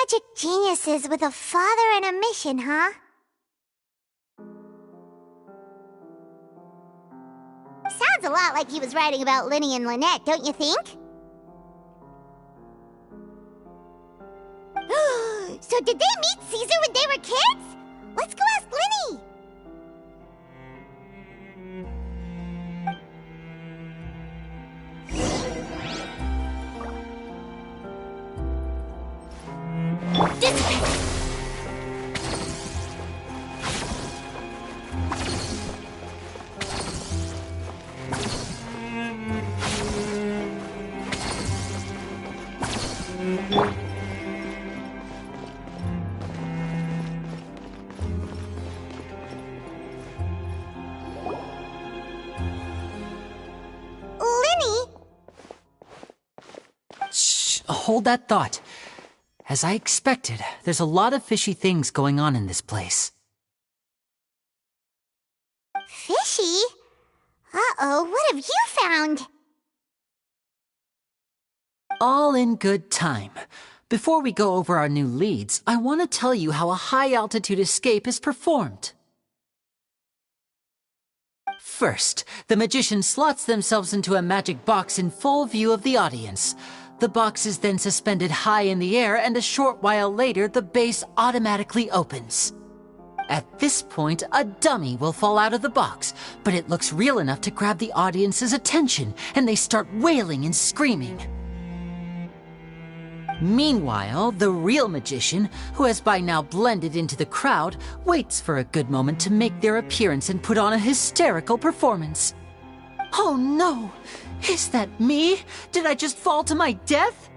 magic geniuses with a father and a mission, huh? Sounds a lot like he was writing about Linny and Lynette, don't you think? So did they meet Caesar when they were kids? Let's go ask Linny! Hold that thought. As I expected, there's a lot of fishy things going on in this place. Fishy? Uh-oh, what have you found? All in good time. Before we go over our new leads, I want to tell you how a high-altitude escape is performed. First, the magician slots themselves into a magic box in full view of the audience. The box is then suspended high in the air, and a short while later, the base automatically opens. At this point, a dummy will fall out of the box, but it looks real enough to grab the audience's attention, and they start wailing and screaming. Meanwhile, the real magician, who has by now blended into the crowd, waits for a good moment to make their appearance and put on a hysterical performance. Oh no! Is that me? Did I just fall to my death?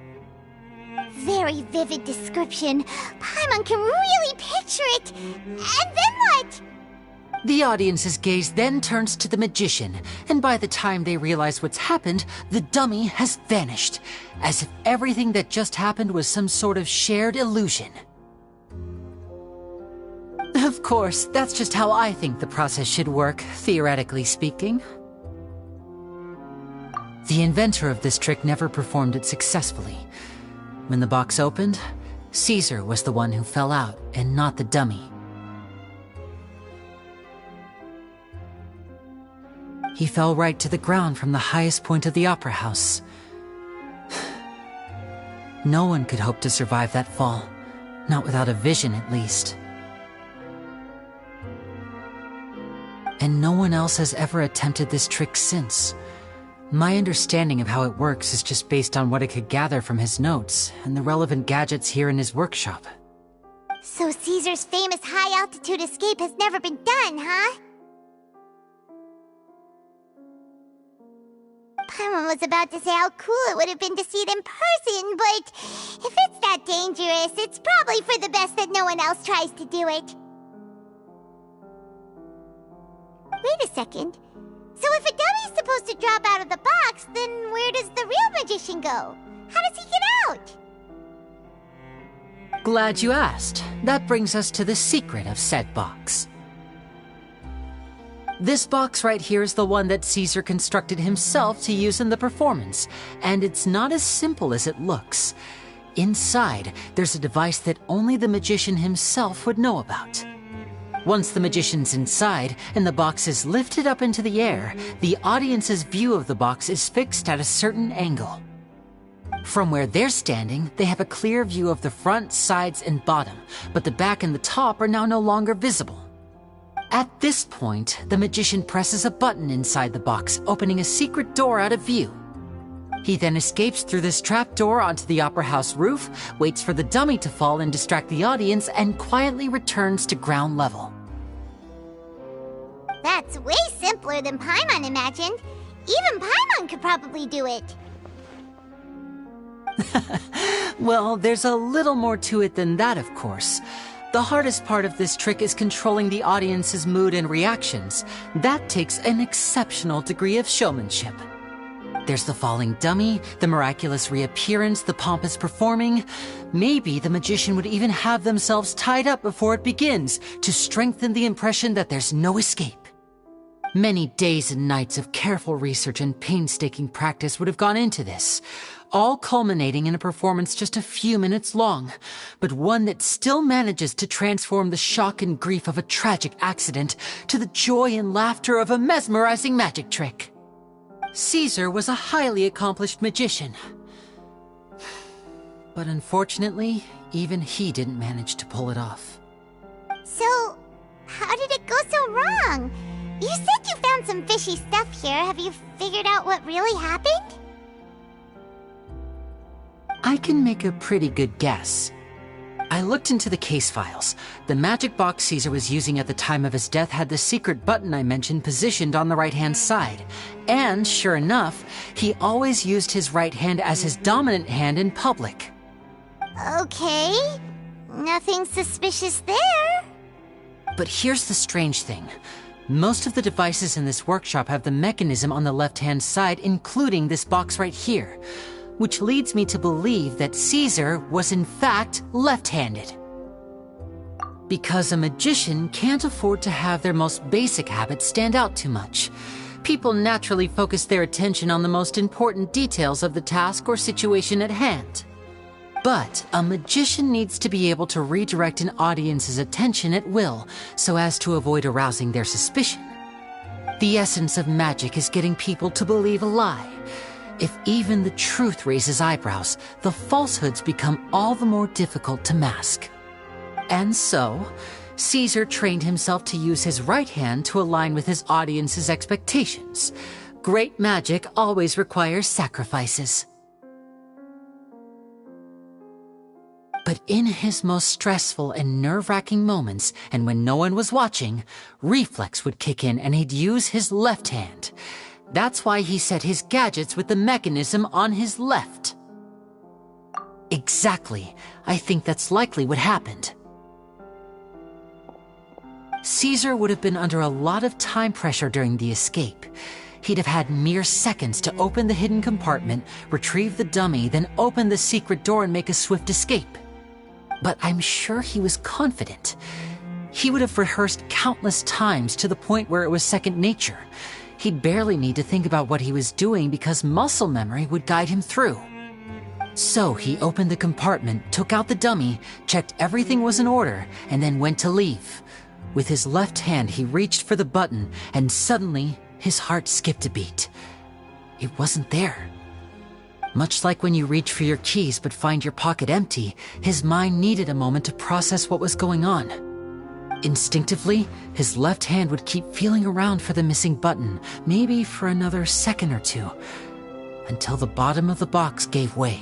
Very vivid description. Paimon can really picture it. And then what? The audience's gaze then turns to the magician, and by the time they realize what's happened, the dummy has vanished, as if everything that just happened was some sort of shared illusion. Of course, that's just how I think the process should work, theoretically speaking. The inventor of this trick never performed it successfully. When the box opened, Caesar was the one who fell out, and not the dummy. He fell right to the ground from the highest point of the opera house. No one could hope to survive that fall, not without a vision at least. And no one else has ever attempted this trick since. My understanding of how it works is just based on what I could gather from his notes and the relevant gadgets here in his workshop. So Caesar's famous high-altitude escape has never been done, huh? Paimon was about to say how cool it would have been to see it in person, but if it's that dangerous, it's probably for the best that no one else tries to do it. Wait a second. So if a dummy's supposed to drop out of the box, then where does the real magician go? How does he get out? Glad you asked. That brings us to the secret of said box. This box right here is the one that Caesar constructed himself to use in the performance, and it's not as simple as it looks. Inside, there's a device that only the magician himself would know about. Once the magician's inside and the box is lifted up into the air, the audience's view of the box is fixed at a certain angle. From where they're standing, they have a clear view of the front, sides, and bottom, but the back and the top are now no longer visible. At this point, the magician presses a button inside the box, opening a secret door out of view. He then escapes through this trapdoor onto the opera house roof, waits for the dummy to fall and distract the audience, and quietly returns to ground level. That's way simpler than Paimon imagined. Even Paimon could probably do it. Well, there's a little more to it than that, of course. The hardest part of this trick is controlling the audience's mood and reactions. That takes an exceptional degree of showmanship. There's the falling dummy, the miraculous reappearance, the pompous performing. Maybe the magician would even have themselves tied up before it begins to strengthen the impression that there's no escape. Many days and nights of careful research and painstaking practice would have gone into this. all culminating in a performance just a few minutes long, but one that still manages to transform the shock and grief of a tragic accident to the joy and laughter of a mesmerizing magic trick. Caesar was a highly accomplished magician. But unfortunately, even he didn't manage to pull it off. So, how did it go so wrong? You said you found some fishy stuff here. Have you figured out what really happened? I can make a pretty good guess. I looked into the case files. The magic box Caesar was using at the time of his death had the secret button I mentioned positioned on the right-hand side. And, sure enough, he always used his right hand as his dominant hand in public. Okay. Nothing suspicious there. But here's the strange thing. Most of the devices in this workshop have the mechanism on the left-hand side, including this box right here, which leads me to believe that Caesar was in fact left-handed. Because a magician can't afford to have their most basic habits stand out too much. People naturally focus their attention on the most important details of the task or situation at hand. But a magician needs to be able to redirect an audience's attention at will so as to avoid arousing their suspicion. The essence of magic is getting people to believe a lie. If even the truth raises eyebrows, the falsehoods become all the more difficult to mask. And so, Caesar trained himself to use his right hand to align with his audience's expectations. Great magic always requires sacrifices. But in his most stressful and nerve-wracking moments, and when no one was watching, reflex would kick in and he'd use his left hand. That's why he set his gadgets with the mechanism on his left. Exactly. I think that's likely what happened. Caesar would have been under a lot of time pressure during the escape. He'd have had mere seconds to open the hidden compartment, retrieve the dummy, then open the secret door and make a swift escape. But I'm sure he was confident. He would have rehearsed countless times to the point where it was second nature. He'd barely need to think about what he was doing because muscle memory would guide him through. So he opened the compartment, took out the dummy, checked everything was in order, and then went to leave. With his left hand, he reached for the button, and suddenly, his heart skipped a beat. It wasn't there. Much like when you reach for your keys but find your pocket empty, his mind needed a moment to process what was going on. Instinctively, his left hand would keep feeling around for the missing button, maybe for another second or two, until the bottom of the box gave way.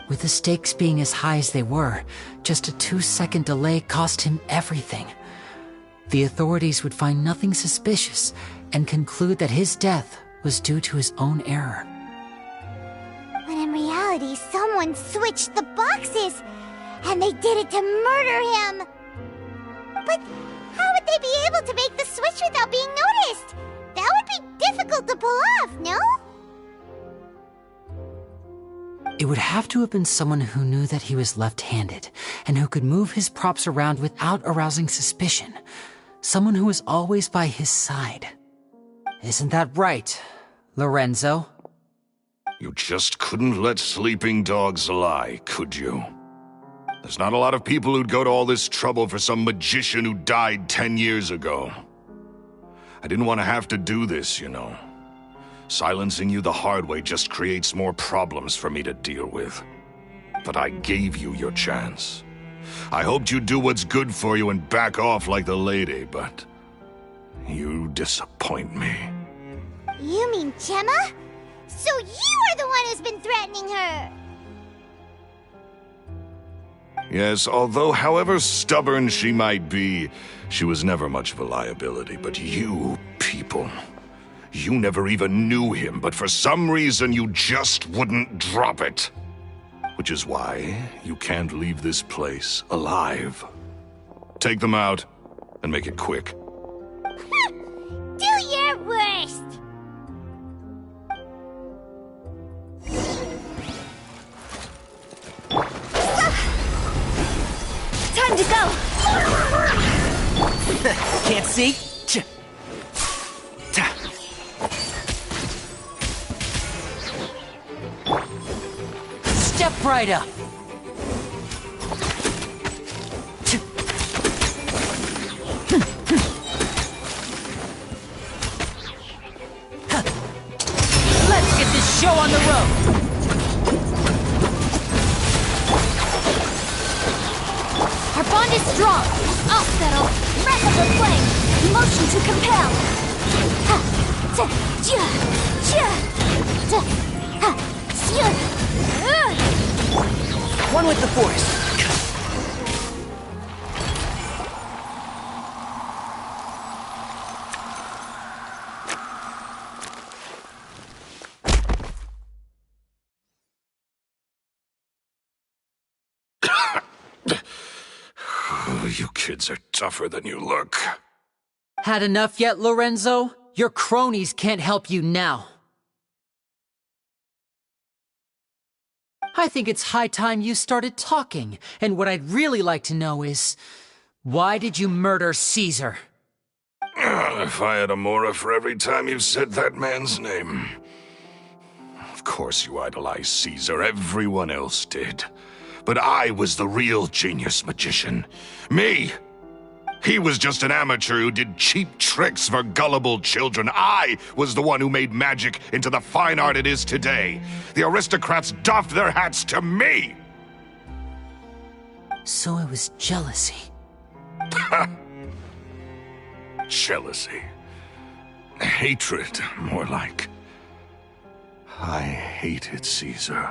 With the stakes being as high as they were, just a 2-second delay cost him everything. The authorities would find nothing suspicious and conclude that his death was due to his own error. When in reality, someone switched the boxes, and they did it to murder him. But how would they be able to make the switch without being noticed? That would be difficult to pull off, no? It would have to have been someone who knew that he was left-handed, and who could move his props around without arousing suspicion. Someone who was always by his side. Isn't that right, Lorenzo? You just couldn't let sleeping dogs lie, could you? There's not a lot of people who'd go to all this trouble for some magician who died 10 years ago. I didn't want to have to do this, you know. Silencing you the hard way just creates more problems for me to deal with. But I gave you your chance. I hoped you'd do what's good for you and back off like the lady, but you disappoint me. You mean Gemma? So you are the one who's been threatening her! Yes, although however stubborn she might be, she was never much of a liability. But you people, you never even knew him, but for some reason you just wouldn't drop it. Which is why you can't leave this place alive. Take them out, and make it quick. Do your worst! Time to go! Can't see? right up. Let's get this show on the road. Our bond is strong. I'll settle. Wrap up the flame. Emotion to compel. One with the Force. You kids are tougher than you look. Had enough yet, Lorenzo? Your cronies can't help you now. I think it's high time you started talking, and what I'd really like to know is, why did you murder Caesar? If I had a Mora for every time you said that man's name. Of course you idolized Caesar, everyone else did. But I was the real genius magician. Me! He was just an amateur who did cheap tricks for gullible children. I was the one who made magic into the fine art it is today. The aristocrats doffed their hats to me! So it was jealousy. Jealousy. Hatred, more like. I hated Caesar.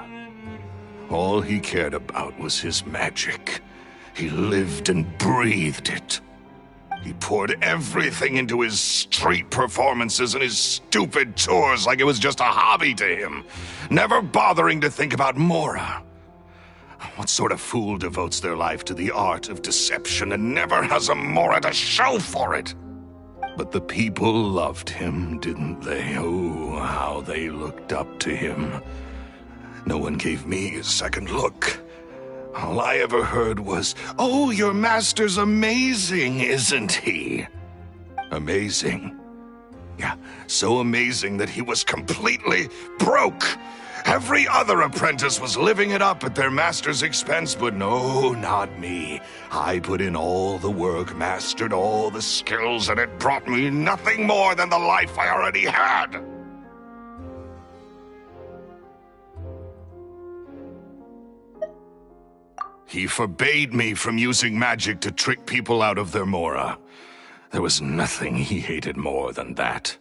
All he cared about was his magic. He lived and breathed it. He poured everything into his street performances and his stupid tours like it was just a hobby to him, never bothering to think about Mora. What sort of fool devotes their life to the art of deception and never has a Mora to show for it? But the people loved him, didn't they? Oh, how they looked up to him. No one gave me a second look. All I ever heard was, "Oh, your master's amazing, isn't he?" Amazing. Yeah, so amazing that he was completely broke. Every other apprentice was living it up at their master's expense, but no, not me. I put in all the work, mastered all the skills, and it brought me nothing more than the life I already had. He forbade me from using magic to trick people out of their Mora. There was nothing he hated more than that.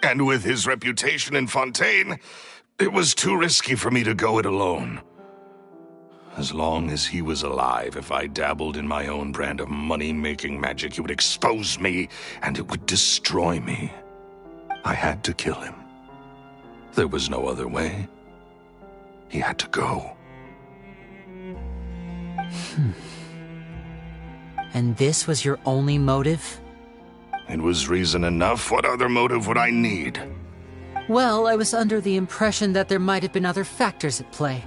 And with his reputation in Fontaine, it was too risky for me to go it alone. As long as he was alive, if I dabbled in my own brand of money-making magic, he would expose me, and it would destroy me. I had to kill him. There was no other way. He had to go. And this was your only motive? It was reason enough. What other motive would I need? Well, I was under the impression that there might have been other factors at play.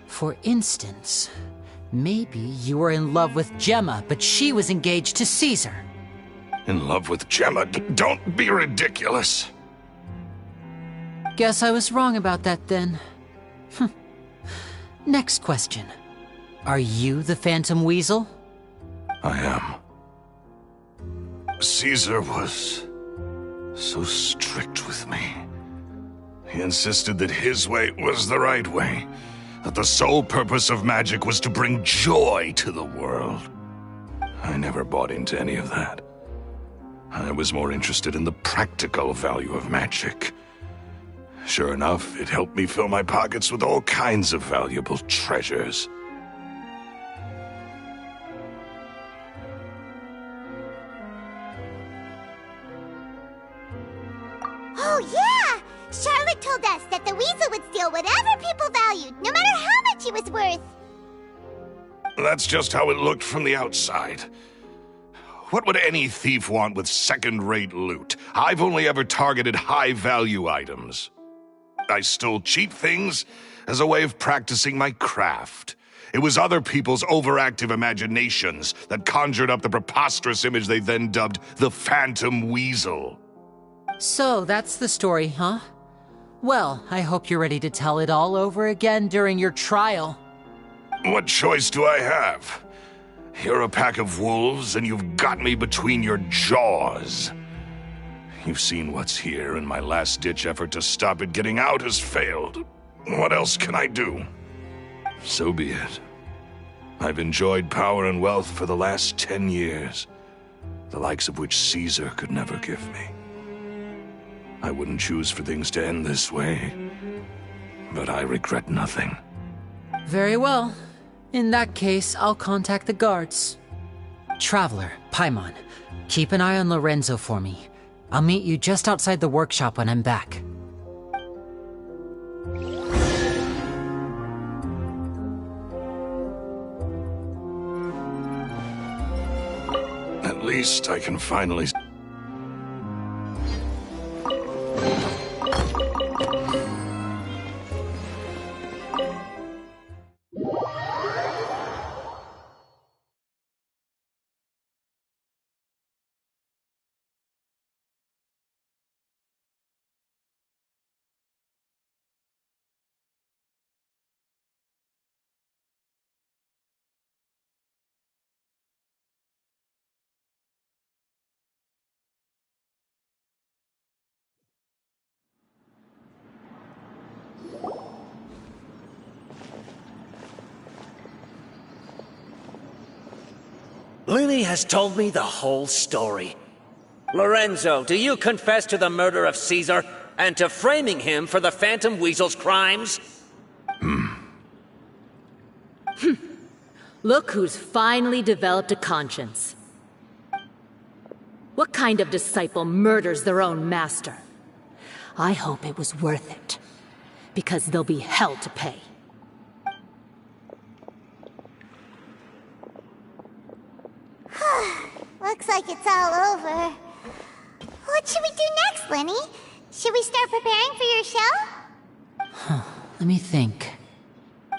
For instance, maybe you were in love with Gemma, but she was engaged to Caesar. In love with Gemma? Don't be ridiculous. Guess I was wrong about that then. Next question. Are you the Phantom Weasel? I am. Caesar was so strict with me. He insisted that his way was the right way, that the sole purpose of magic was to bring joy to the world. I never bought into any of that. I was more interested in the practical value of magic. Sure enough, it helped me fill my pockets with all kinds of valuable treasures. Oh, yeah! Charlotte told us that the weasel would steal whatever people valued, no matter how much it was worth. That's just how it looked from the outside. What would any thief want with second-rate loot? I've only ever targeted high-value items. I stole cheap things as a way of practicing my craft. It was other people's overactive imaginations that conjured up the preposterous image they then dubbed the Phantom Weasel. So, that's the story, huh? Well, I hope you're ready to tell it all over again during your trial. What choice do I have? You're a pack of wolves, and you've got me between your jaws. You've seen what's here, and my last-ditch effort to stop it getting out has failed. What else can I do? So be it. I've enjoyed power and wealth for the last 10 years, the likes of which Caesar could never give me. I wouldn't choose for things to end this way, but I regret nothing. Very well. In that case, I'll contact the guards. Traveler, Paimon, keep an eye on Lorenzo for me. I'll meet you just outside the workshop when I'm back. At least I can finally... Lily has told me the whole story. Lorenzo, do you confess to the murder of Caesar and to framing him for the Phantom Weasel's crimes? Look who's finally developed a conscience. What kind of disciple murders their own master? I hope it was worth it, because there'll be hell to pay. Looks like it's all over. What should we do next, Lenny? Should we start preparing for your show? Let me think.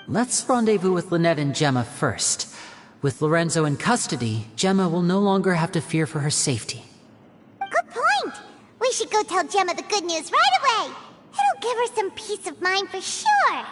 Let's rendezvous with Lynette and Gemma first. With Lorenzo in custody, Gemma will no longer have to fear for her safety. Good point! We should go tell Gemma the good news right away! It'll give her some peace of mind for sure!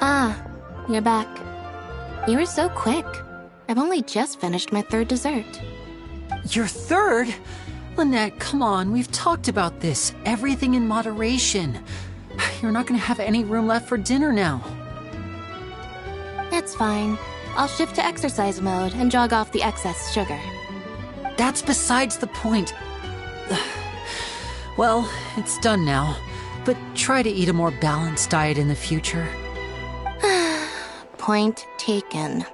Ah, you're back. You were so quick. I've only just finished my third dessert. Your third? Lynette, come on, we've talked about this. Everything in moderation. You're not gonna have any room left for dinner now. It's fine. I'll shift to exercise mode and jog off the excess sugar. That's besides the point. Well, it's done now, but try to eat a more balanced diet in the future. Point taken.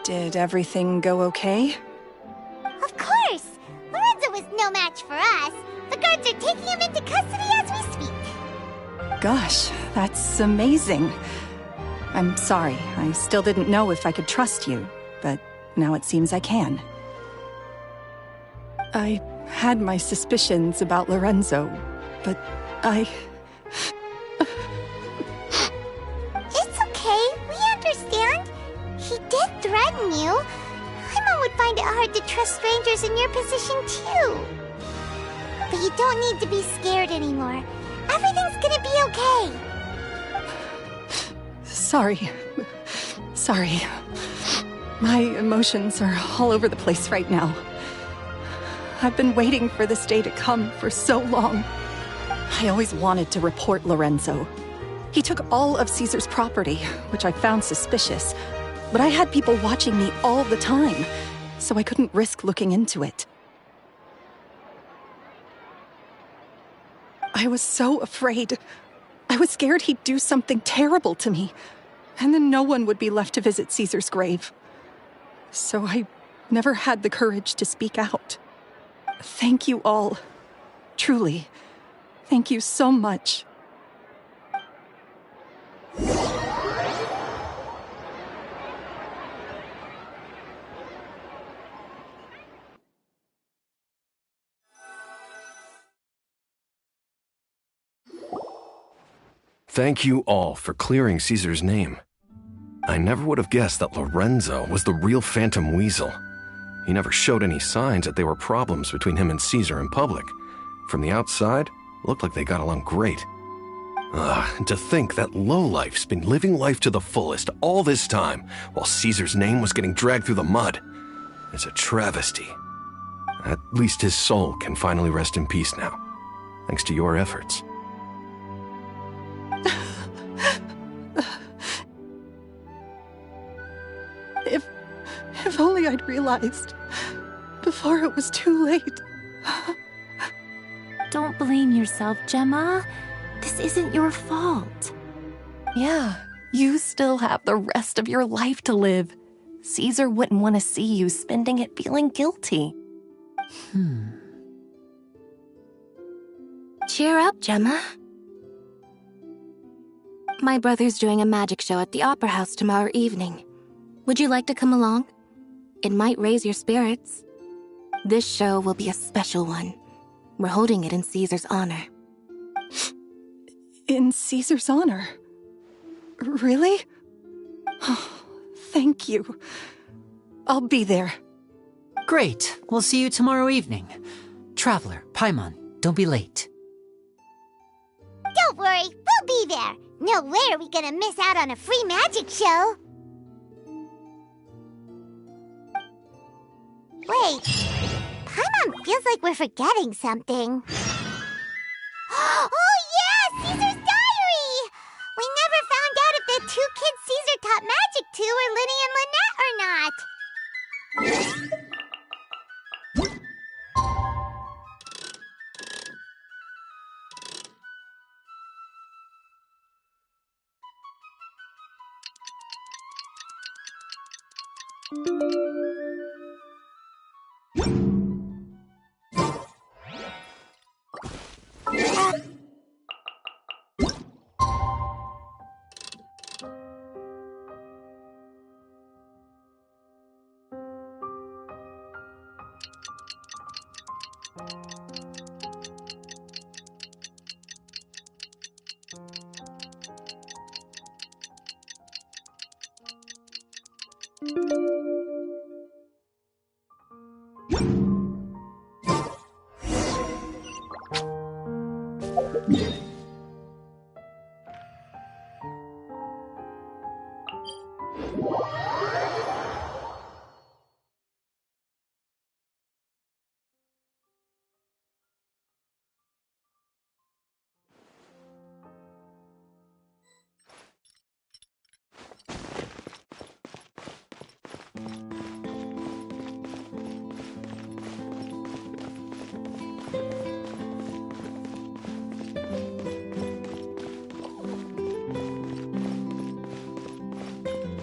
Did everything go okay? Of course! Lorenzo was no match for us. The guards are taking him into custody as we speak. Gosh, that's amazing. I'm sorry, I still didn't know if I could trust you, but now it seems I can. I had my suspicions about Lorenzo, but It's okay, we understand. He did threaten you. Paimon would find it hard to trust strangers in your position too. But you don't need to be scared anymore. Everything's gonna be okay. Sorry. My emotions are all over the place right now. I've been waiting for this day to come for so long. I always wanted to report Lorenzo. He took all of Caesar's property, which I found suspicious, but I had people watching me all the time, so I couldn't risk looking into it. I was so afraid. I was scared he'd do something terrible to me, and then no one would be left to visit Caesar's grave. So I never had the courage to speak out. Thank you all. Truly. Thank you so much. Thank you all for clearing Caesar's name. I never would have guessed that Lorenzo was the real Phantom Weasel. He never showed any signs that there were problems between him and Caesar in public. From the outside, it looked like they got along great. To think that lowlife's been living life to the fullest all this time, while Caesar's name was getting dragged through the mud. It's a travesty. At least his soul can finally rest in peace now, thanks to your efforts. If only I'd realized before it was too late. Don't blame yourself, Gemma. This isn't your fault. Yeah, you still have the rest of your life to live. Caesar wouldn't want to see you spending it feeling guilty. Cheer up, Gemma. My brother's doing a magic show at the Opera House tomorrow evening. Would you like to come along? It might raise your spirits. This show will be a special one. We're holding it in Caesar's honor. In Caesar's honor? Really? Oh, thank you. I'll be there. Great. We'll see you tomorrow evening. Traveler, Paimon, don't be late. Don't worry, we'll be there. No way are we gonna miss out on a free magic show. Wait, Paimon feels like we're forgetting something. Oh yeah, Caesar's diary! We never found out if the two kids Caesar taught magic to were Linny and Lynette or not.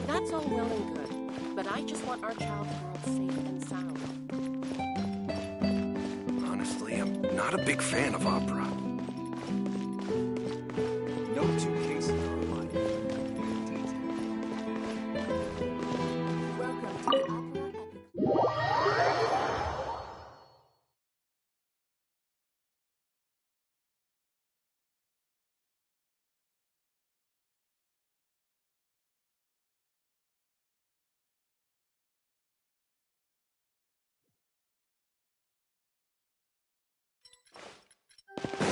That's all well and good, but I just want our child girl safe and sound. Honestly, I'm not a big fan of opera. No two cases are alike. Welcome to the opera at the...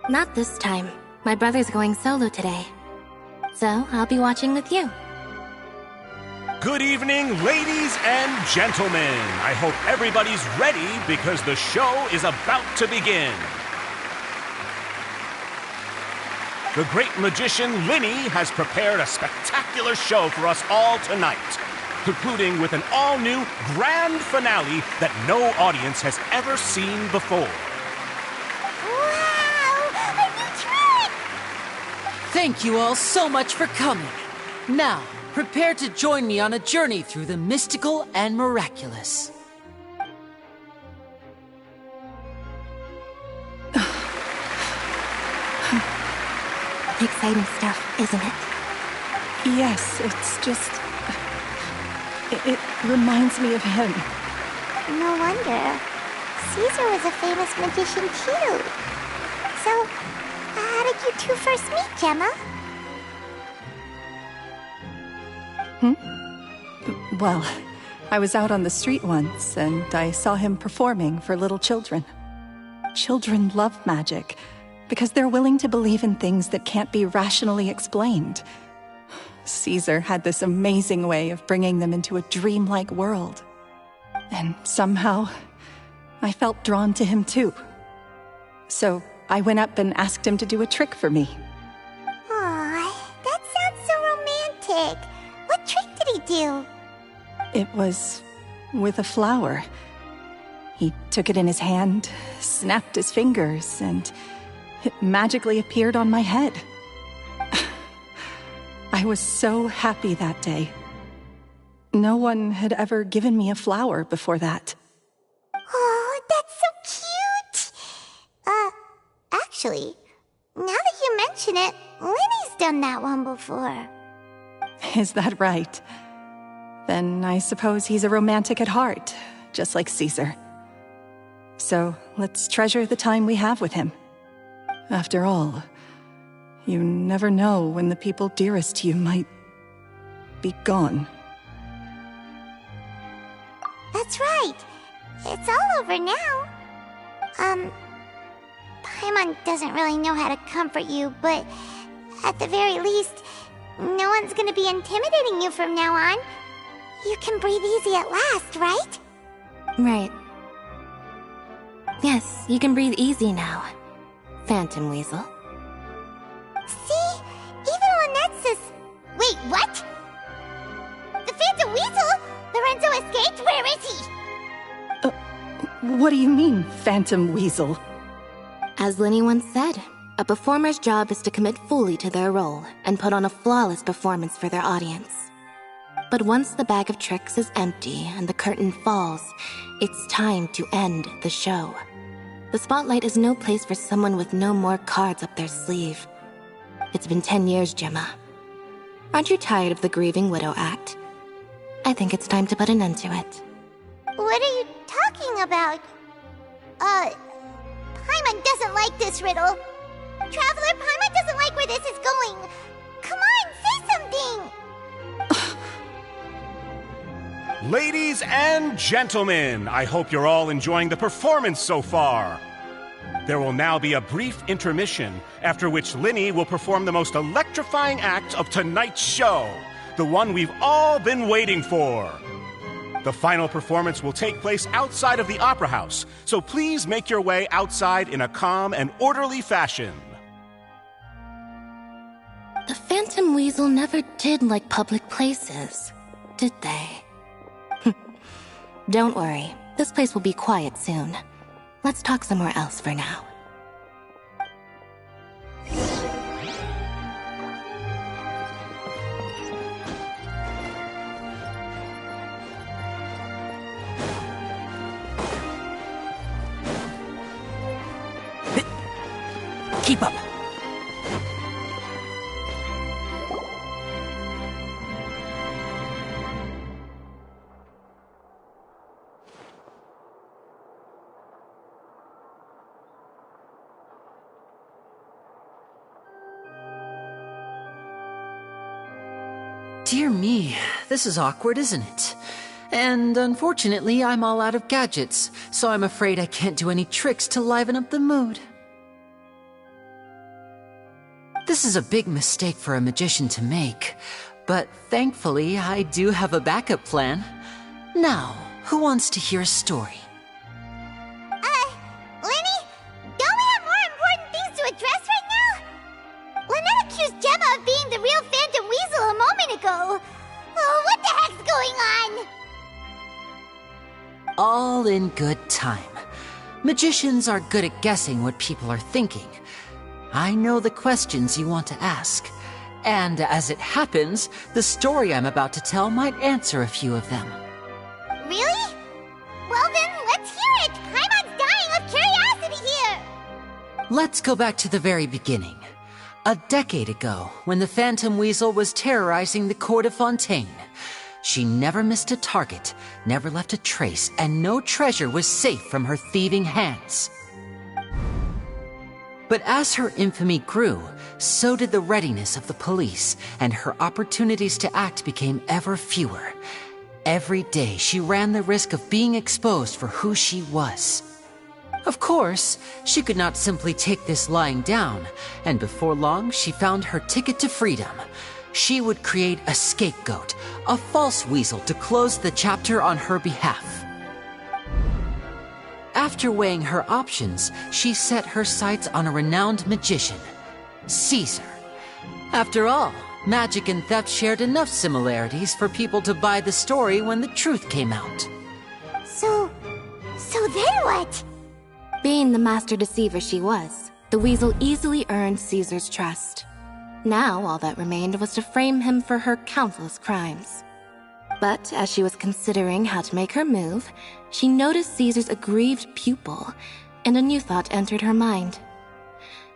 Not this time. My brother's going solo today. So, I'll be watching with you. Good evening, ladies and gentlemen. I hope everybody's ready because the show is about to begin. The great magician Linny has prepared a spectacular show for us all tonight, concluding with an all-new grand finale that no audience has ever seen before. Thank you all so much for coming. Now, prepare to join me on a journey through the mystical and miraculous. Exciting stuff, isn't it? Yes, it's just... It reminds me of him. No wonder. Caesar was a famous magician too. So, how did you two first meet, Gemma? Well, I was out on the street once, and I saw him performing for little children. Children love magic, because they're willing to believe in things that can't be rationally explained. Caesar had this amazing way of bringing them into a dreamlike world. And somehow, I felt drawn to him too. So I went up and asked him to do a trick for me. Aw, that sounds so romantic. What trick did he do? It was with a flower. He took it in his hand, snapped his fingers, and it magically appeared on my head. I was so happy that day. No one had ever given me a flower before that. Oh, that's so cute! Actually, now that you mention it, Linny's done that one before. Is that right? Then I suppose he's a romantic at heart, just like Caesar. So let's treasure the time we have with him. After all, you never know when the people dearest to you might be gone. That's right. It's all over now. Paimon doesn't really know how to comfort you, but at the very least, no one's gonna be intimidating you from now on. You can breathe easy at last, right? Right. Yes, you can breathe easy now, Phantom Weasel. See? Even Lynette says... Wait, what? The Phantom Weasel? Lorenzo escaped? Where is he? What do you mean, Phantom Weasel? As Linny once said, a performer's job is to commit fully to their role and put on a flawless performance for their audience. But once the bag of tricks is empty and the curtain falls, it's time to end the show. The spotlight is no place for someone with no more cards up their sleeve. It's been 10 years, Gemma. Aren't you tired of the grieving widow act? I think it's time to put an end to it. What are you talking about? Paimon doesn't like this riddle. Traveler, Paimon doesn't like where this is going. Come on, say something! Ladies and gentlemen, I hope you're all enjoying the performance so far. There will now be a brief intermission, after which Linny will perform the most electrifying act of tonight's show, the one we've all been waiting for. The final performance will take place outside of the Opera House, so please make your way outside in a calm and orderly fashion. The Phantom Weasel never did like public places, did they? Don't worry, this place will be quiet soon. Let's talk somewhere else for now. Keep up. Dear me, this is awkward, isn't it? And unfortunately, I'm all out of gadgets, so I'm afraid I can't do any tricks to liven up the mood. This is a big mistake for a magician to make, but thankfully I do have a backup plan. Now, who wants to hear a story? Lenny, don't we have more important things to address right now? Lynette accused Gemma of being the real Phantom Weasel a moment ago. Oh, what the heck's going on? All in good time. Magicians are good at guessing what people are thinking. I know the questions you want to ask. And as it happens, the story I'm about to tell might answer a few of them. Really? Well then, let's hear it! Paimon's dying of curiosity here! Let's go back to the very beginning. A decade ago, when the Phantom Weasel was terrorizing the court of Fontaine. She never missed a target, never left a trace, and no treasure was safe from her thieving hands. But as her infamy grew, so did the readiness of the police, and her opportunities to act became ever fewer. Every day, she ran the risk of being exposed for who she was. Of course, she could not simply take this lying down, and before long, she found her ticket to freedom. She would create a scapegoat, a false weasel to close the chapter on her behalf. After weighing her options, she set her sights on a renowned magician, Caesar. After all, magic and theft shared enough similarities for people to buy the story when the truth came out. So then what? Being the master deceiver she was, the weasel easily earned Caesar's trust. Now all that remained was to frame him for her countless crimes. But as she was considering how to make her move, she noticed Caesar's aggrieved pupil, and a new thought entered her mind.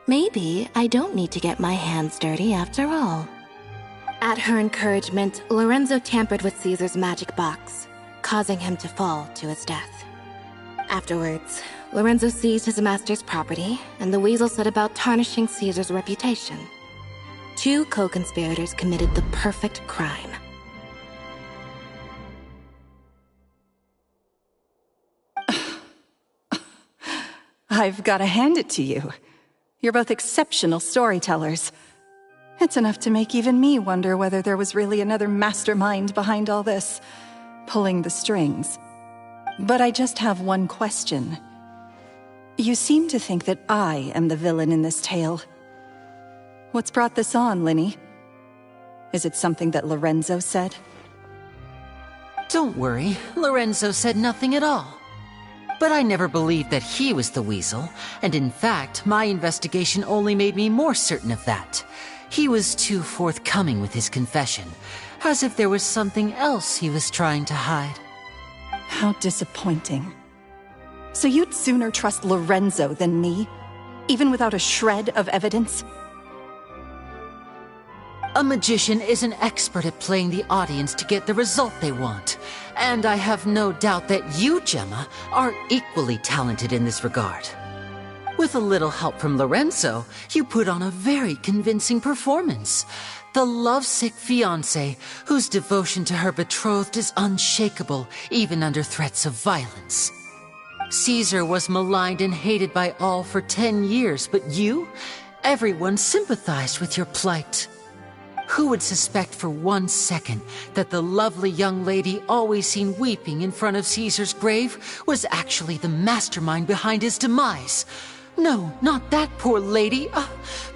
Maybe I don't need to get my hands dirty after all. At her encouragement, Lorenzo tampered with Caesar's magic box, causing him to fall to his death. Afterwards, Lorenzo seized his master's property, and the weasel set about tarnishing Caesar's reputation. Two co-conspirators committed the perfect crime. I've got to hand it to you. You're both exceptional storytellers. It's enough to make even me wonder whether there was really another mastermind behind all this, pulling the strings. But I just have one question. You seem to think that I am the villain in this tale. What's brought this on, Linny? Is it something that Lorenzo said? Don't worry, Lorenzo said nothing at all. But I never believed that he was the weasel, and in fact, my investigation only made me more certain of that. He was too forthcoming with his confession, as if there was something else he was trying to hide. How disappointing. So you'd sooner trust Lorenzo than me, even without a shred of evidence? A magician is an expert at playing the audience to get the result they want. And I have no doubt that you, Gemma, are equally talented in this regard. With a little help from Lorenzo, you put on a very convincing performance. The lovesick fiancé, whose devotion to her betrothed is unshakable, even under threats of violence. Caesar was maligned and hated by all for 10 years, but you? Everyone sympathized with your plight. Who would suspect for 1 second that the lovely young lady always seen weeping in front of Caesar's grave was actually the mastermind behind his demise? No, not that poor lady.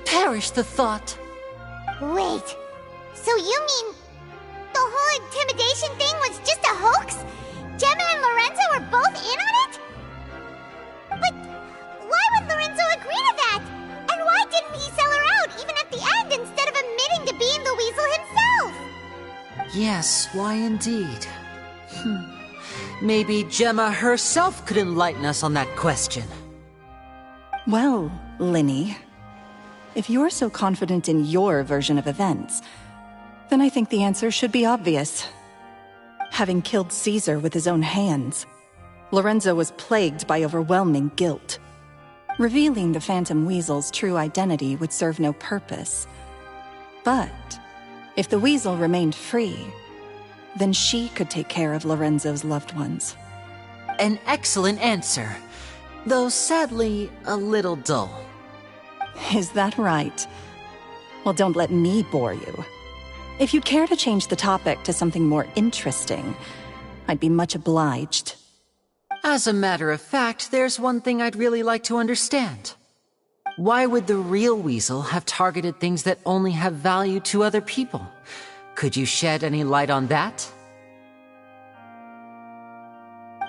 Perish the thought. Wait, so you mean the whole intimidation thing was just a hoax? Gemma and Lorenzo were both in on it? But why would Lorenzo agree to that? And why didn't he sell her out even at the end instead of admitting to being the weasel himself? Yes, why indeed? Maybe Gemma herself could enlighten us on that question. Well, Linny, if you're so confident in your version of events, then I think the answer should be obvious. Having killed Caesar with his own hands, Lorenzo was plagued by overwhelming guilt. Revealing the Phantom Weasel's true identity would serve no purpose. But if the weasel remained free, then she could take care of Lorenzo's loved ones. An excellent answer, though sadly a little dull. Is that right? Well, don't let me bore you. If you'd care to change the topic to something more interesting, I'd be much obliged. As a matter of fact, there's one thing I'd really like to understand. Why would the real Weasel have targeted things that only have value to other people? Could you shed any light on that?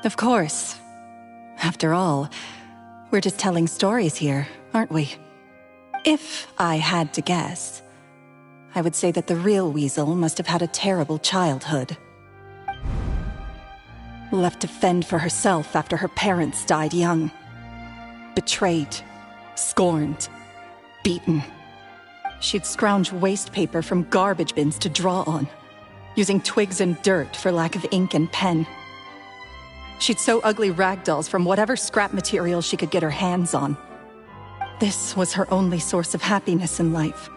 Of course. After all, we're just telling stories here, aren't we? If I had to guess, I would say that the real Weasel must have had a terrible childhood. Left to fend for herself after her parents died young. Betrayed, scorned, beaten. She'd scrounge waste paper from garbage bins to draw on, using twigs and dirt for lack of ink and pen. She'd sew ugly ragdolls from whatever scrap material she could get her hands on. This was her only source of happiness in life.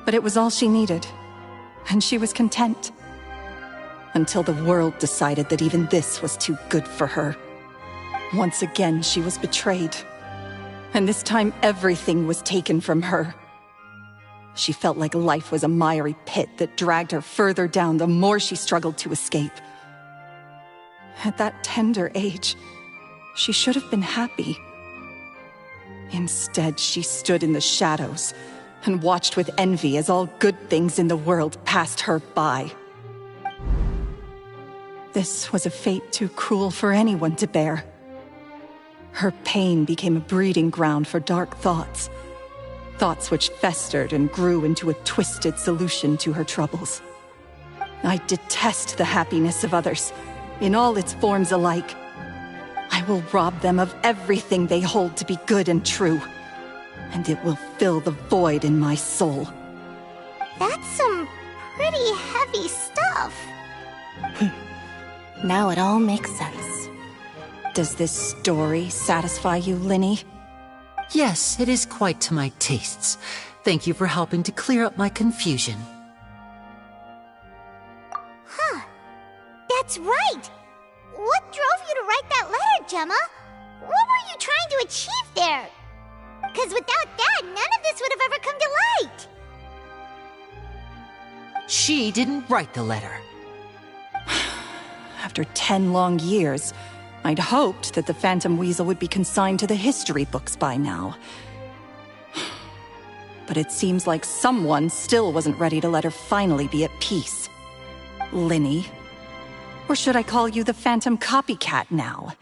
But it was all she needed, and she was content. Until the world decided that even this was too good for her. Once again, she was betrayed. And this time, everything was taken from her. She felt like life was a miry pit that dragged her further down the more she struggled to escape. At that tender age, she should have been happy. Instead, she stood in the shadows and watched with envy as all good things in the world passed her by. This was a fate too cruel for anyone to bear. Her pain became a breeding ground for dark thoughts. Thoughts which festered and grew into a twisted solution to her troubles. I detest the happiness of others, in all its forms alike. I will rob them of everything they hold to be good and true, and it will fill the void in my soul. That's some pretty heavy stuff. Now it all makes sense. Does this story satisfy you, Linny? Yes, it is quite to my tastes. Thank you for helping to clear up my confusion. Huh. That's right! What drove you to write that letter, Gemma? What were you trying to achieve there? Because without that, none of this would have ever come to light. She didn't write the letter. After 10 long years, I'd hoped that the Phantom Weasel would be consigned to the history books by now. But it seems like someone still wasn't ready to let her finally be at peace. Linny. Or should I call you the Phantom Copycat now?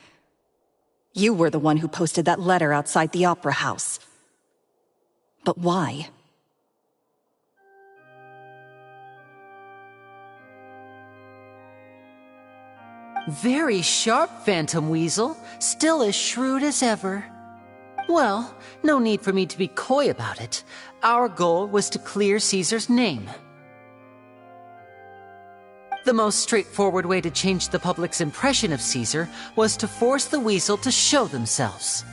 You were the one who posted that letter outside the Opera House. But why? Very sharp, Phantom Weasel. Still as shrewd as ever. Well, no need for me to be coy about it. Our goal was to clear Caesar's name. The most straightforward way to change the public's impression of Caesar was to force the Weasel to show themselves.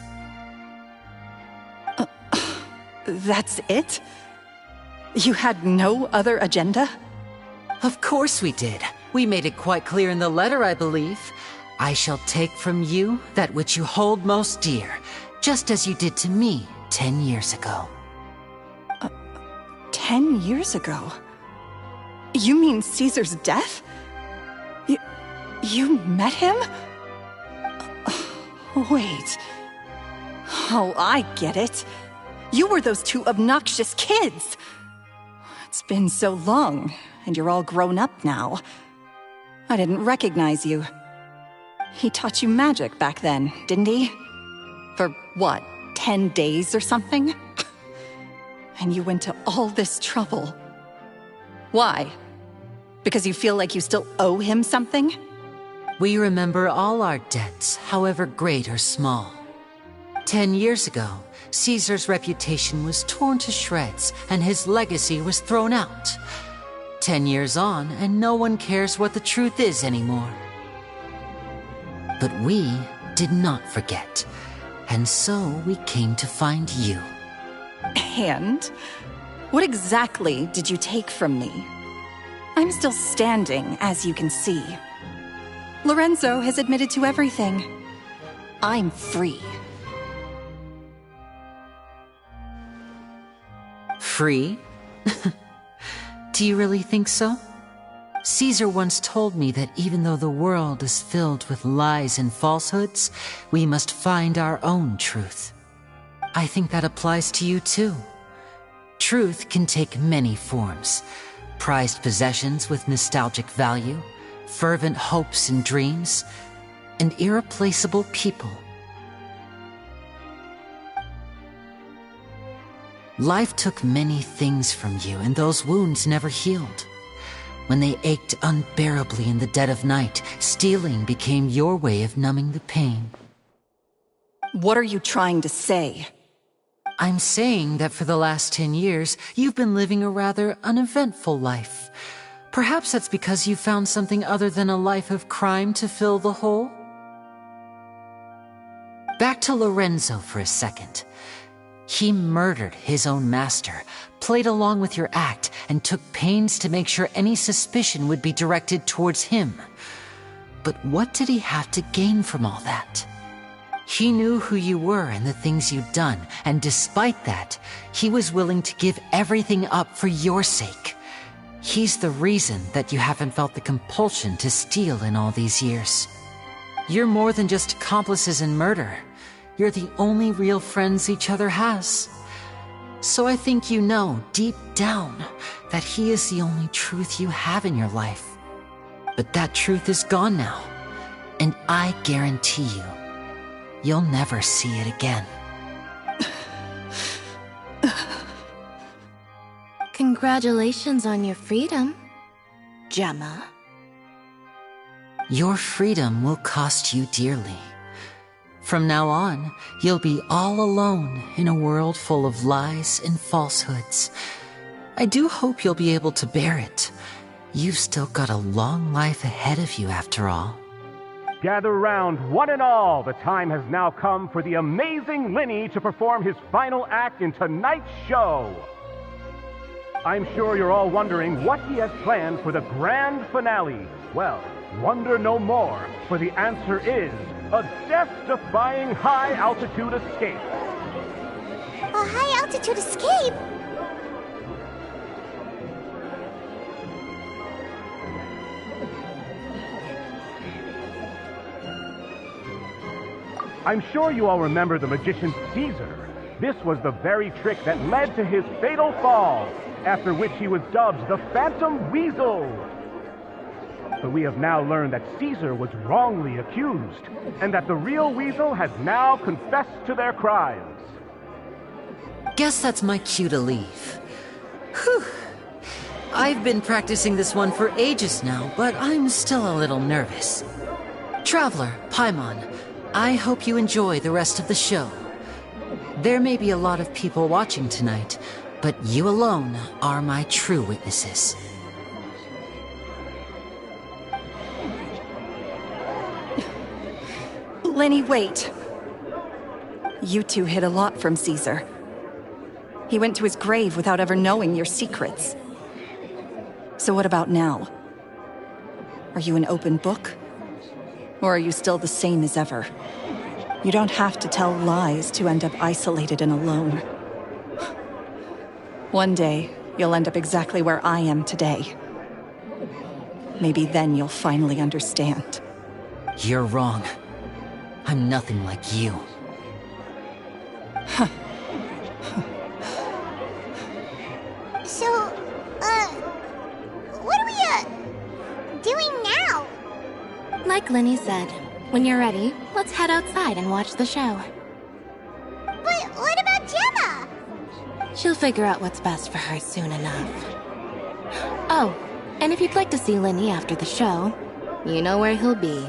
That's it? You had no other agenda? Of course we did. We made it quite clear in the letter, I believe. I shall take from you that which you hold most dear, just as you did to me 10 years ago. 10 years ago? You mean Caesar's death? You met him? Wait. Oh, I get it. You were those two obnoxious kids. It's been so long, and you're all grown up now. I didn't recognize you. He taught you magic back then, didn't he? For what, 10 days or something? And you went to all this trouble. Why? Because you feel like you still owe him something? We remember all our debts, however great or small. 10 years ago, Caesar's reputation was torn to shreds, and his legacy was thrown out. 10 years on, and no one cares what the truth is anymore. But we did not forget, and so we came to find you. And? What exactly did you take from me? I'm still standing, as you can see. Lorenzo has admitted to everything. I'm free. Free? Do you really think so? Caesar once told me that even though the world is filled with lies and falsehoods, we must find our own truth. I think that applies to you too. Truth can take many forms. Prized possessions with nostalgic value, fervent hopes and dreams, and irreplaceable people. Life took many things from you, and those wounds never healed. When they ached unbearably in the dead of night, stealing became your way of numbing the pain. What are you trying to say? I'm saying that for the last 10 years, you've been living a rather uneventful life. Perhaps that's because you found something other than a life of crime to fill the hole? Back to Lorenzo for a second. He murdered his own master, played along with your act, and took pains to make sure any suspicion would be directed towards him. But what did he have to gain from all that? He knew who you were and the things you'd done, and despite that, he was willing to give everything up for your sake. He's the reason that you haven't felt the compulsion to steal in all these years. You're more than just accomplices in murder. You're the only real friends each other has. So I think you know, deep down, that he is the only truth you have in your life. But that truth is gone now, and I guarantee you, you'll never see it again. Congratulations on your freedom, Gemma. Your freedom will cost you dearly. From now on, you'll be all alone in a world full of lies and falsehoods. I do hope you'll be able to bear it. You've still got a long life ahead of you after all. Gather round, one and all. The time has now come for the amazing Linny to perform his final act in tonight's show. I'm sure you're all wondering what he has planned for the grand finale. Well, wonder no more, for the answer is a death-defying high-altitude escape. A high-altitude escape? I'm sure you all remember the magician Caesar. This was the very trick that led to his fatal fall, after which he was dubbed the Phantom Weasel. But we have now learned that Caesar was wrongly accused, and that the real Weasel has now confessed to their crimes. Guess that's my cue to leave. Whew. I've been practicing this one for ages now, but I'm still a little nervous. Traveler, Paimon, I hope you enjoy the rest of the show. There may be a lot of people watching tonight, but you alone are my true witnesses. Lenny, wait. You two hid a lot from Caesar. He went to his grave without ever knowing your secrets. So what about now? Are you an open book? Or are you still the same as ever? You don't have to tell lies to end up isolated and alone. One day, you'll end up exactly where I am today. Maybe then you'll finally understand. You're wrong. I'm nothing like you. So, what are we, doing now? Like Linny said, when you're ready, let's head outside and watch the show. But what about Gemma? She'll figure out what's best for her soon enough. Oh, and if you'd like to see Linny after the show, you know where he'll be.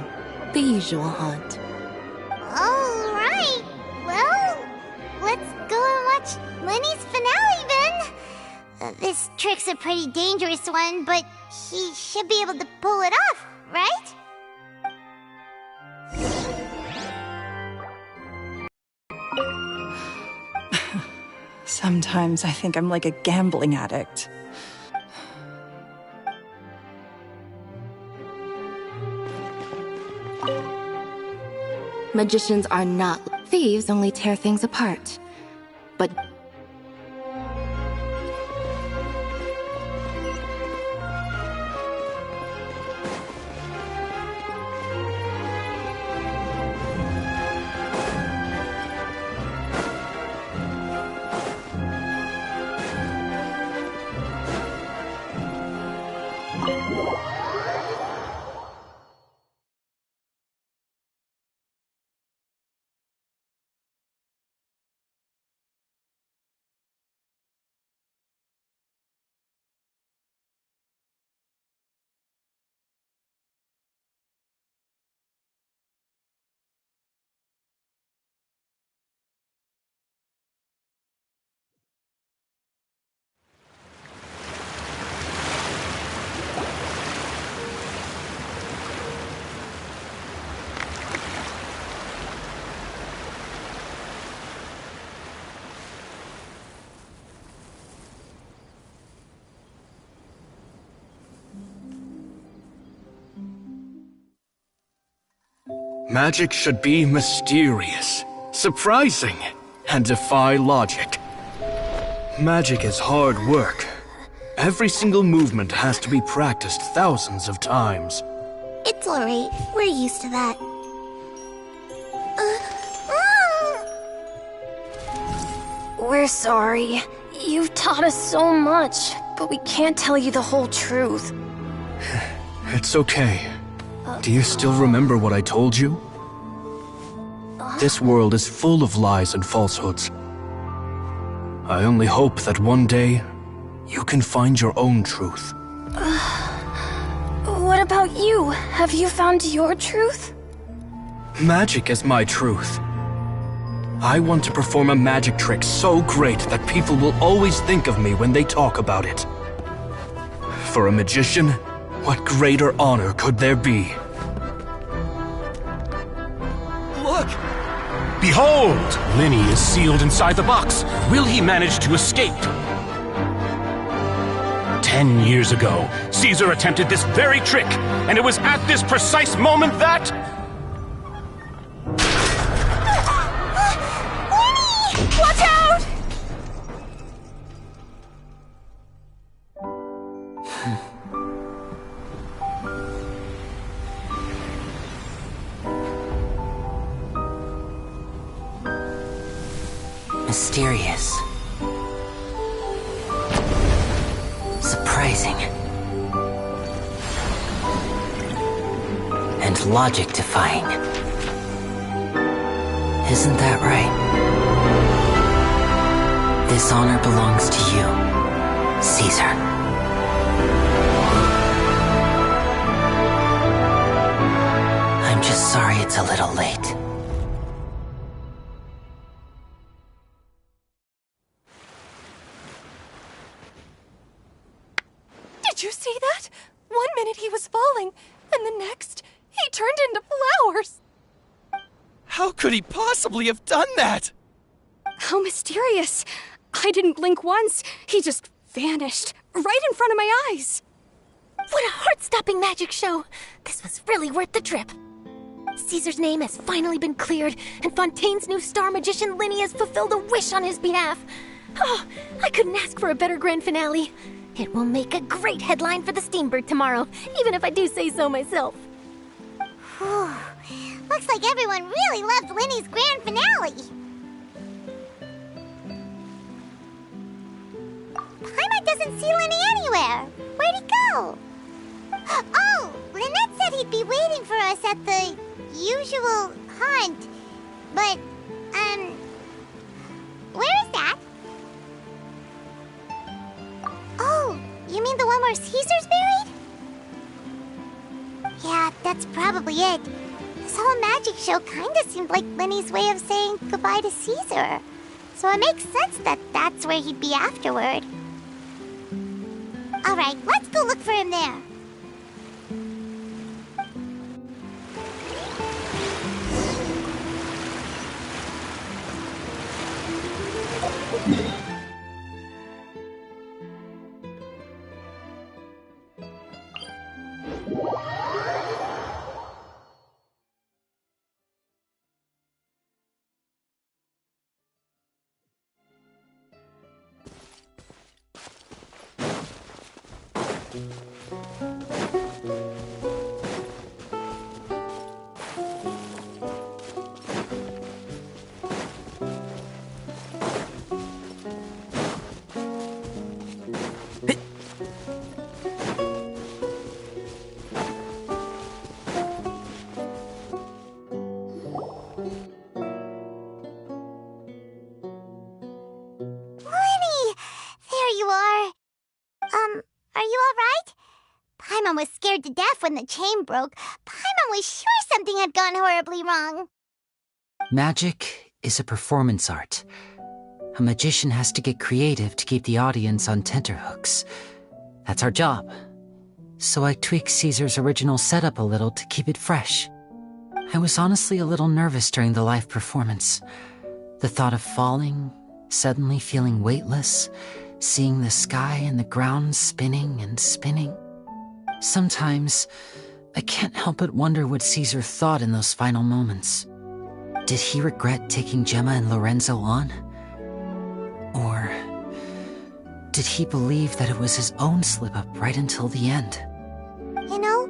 The usual haunt. All right. Well, let's go and watch Lenny's finale then. This trick's a pretty dangerous one, but he should be able to pull it off, right? Sometimes I think I'm like a gambling addict. Magicians are not. Thieves only tear things apart. But Magic should be mysterious, surprising, and defy logic. Magic is hard work. Every single movement has to be practiced thousands of times. It's alright. We're used to that. We're sorry. You've taught us so much, but we can't tell you the whole truth. It's okay. Do you still remember what I told you? This world is full of lies and falsehoods. I only hope that one day you can find your own truth. What about you? Have you found your truth? Magic is my truth. I want to perform a magic trick so great that people will always think of me when they talk about it. For a magician, what greater honor could there be? Look! Behold! Linny is sealed inside the box. Will he manage to escape? 10 years ago, Caesar attempted this very trick, and it was at this precise moment that... Watch out! Mysterious. Surprising. And logic-defying. Isn't that right? This honor belongs to you, Caesar. I'm just sorry it's a little late. Did you see that? 1 minute he was falling, and the next, he turned into flowers. How could he possibly have done that? How mysterious. I didn't blink once. He just vanished right in front of my eyes. What a heart-stopping magic show. This was really worth the trip. Caesar's name has finally been cleared, and Fontaine's new star magician Linny has fulfilled a wish on his behalf. Oh, I couldn't ask for a better grand finale. It will make a great headline for the Steambird tomorrow, even if I do say so myself. Whew. Looks like everyone really loved Linny's grand finale. Paimon doesn't see Linny anywhere. Where'd he go? Oh, Lynette said he'd be waiting for us at the usual haunt. But, where is that? Oh, you mean the one where Caesar's buried? Yeah, that's probably it. This whole magic show kinda seemed like Linny's way of saying goodbye to Caesar. So it makes sense that that's where he'd be afterward. Alright, let's go look for him there. Paimon was scared to death when the chain broke. Paimon was sure something had gone horribly wrong. Magic is a performance art. A magician has to get creative to keep the audience on tenterhooks. That's our job. So I tweaked Caesar's original setup a little to keep it fresh. I was honestly a little nervous during the live performance. The thought of falling, suddenly feeling weightless, seeing the sky and the ground spinning and spinning. Sometimes, I can't help but wonder what Caesar thought in those final moments. Did he regret taking Gemma and Lorenzo on? Or did he believe that it was his own slip-up right until the end? You know,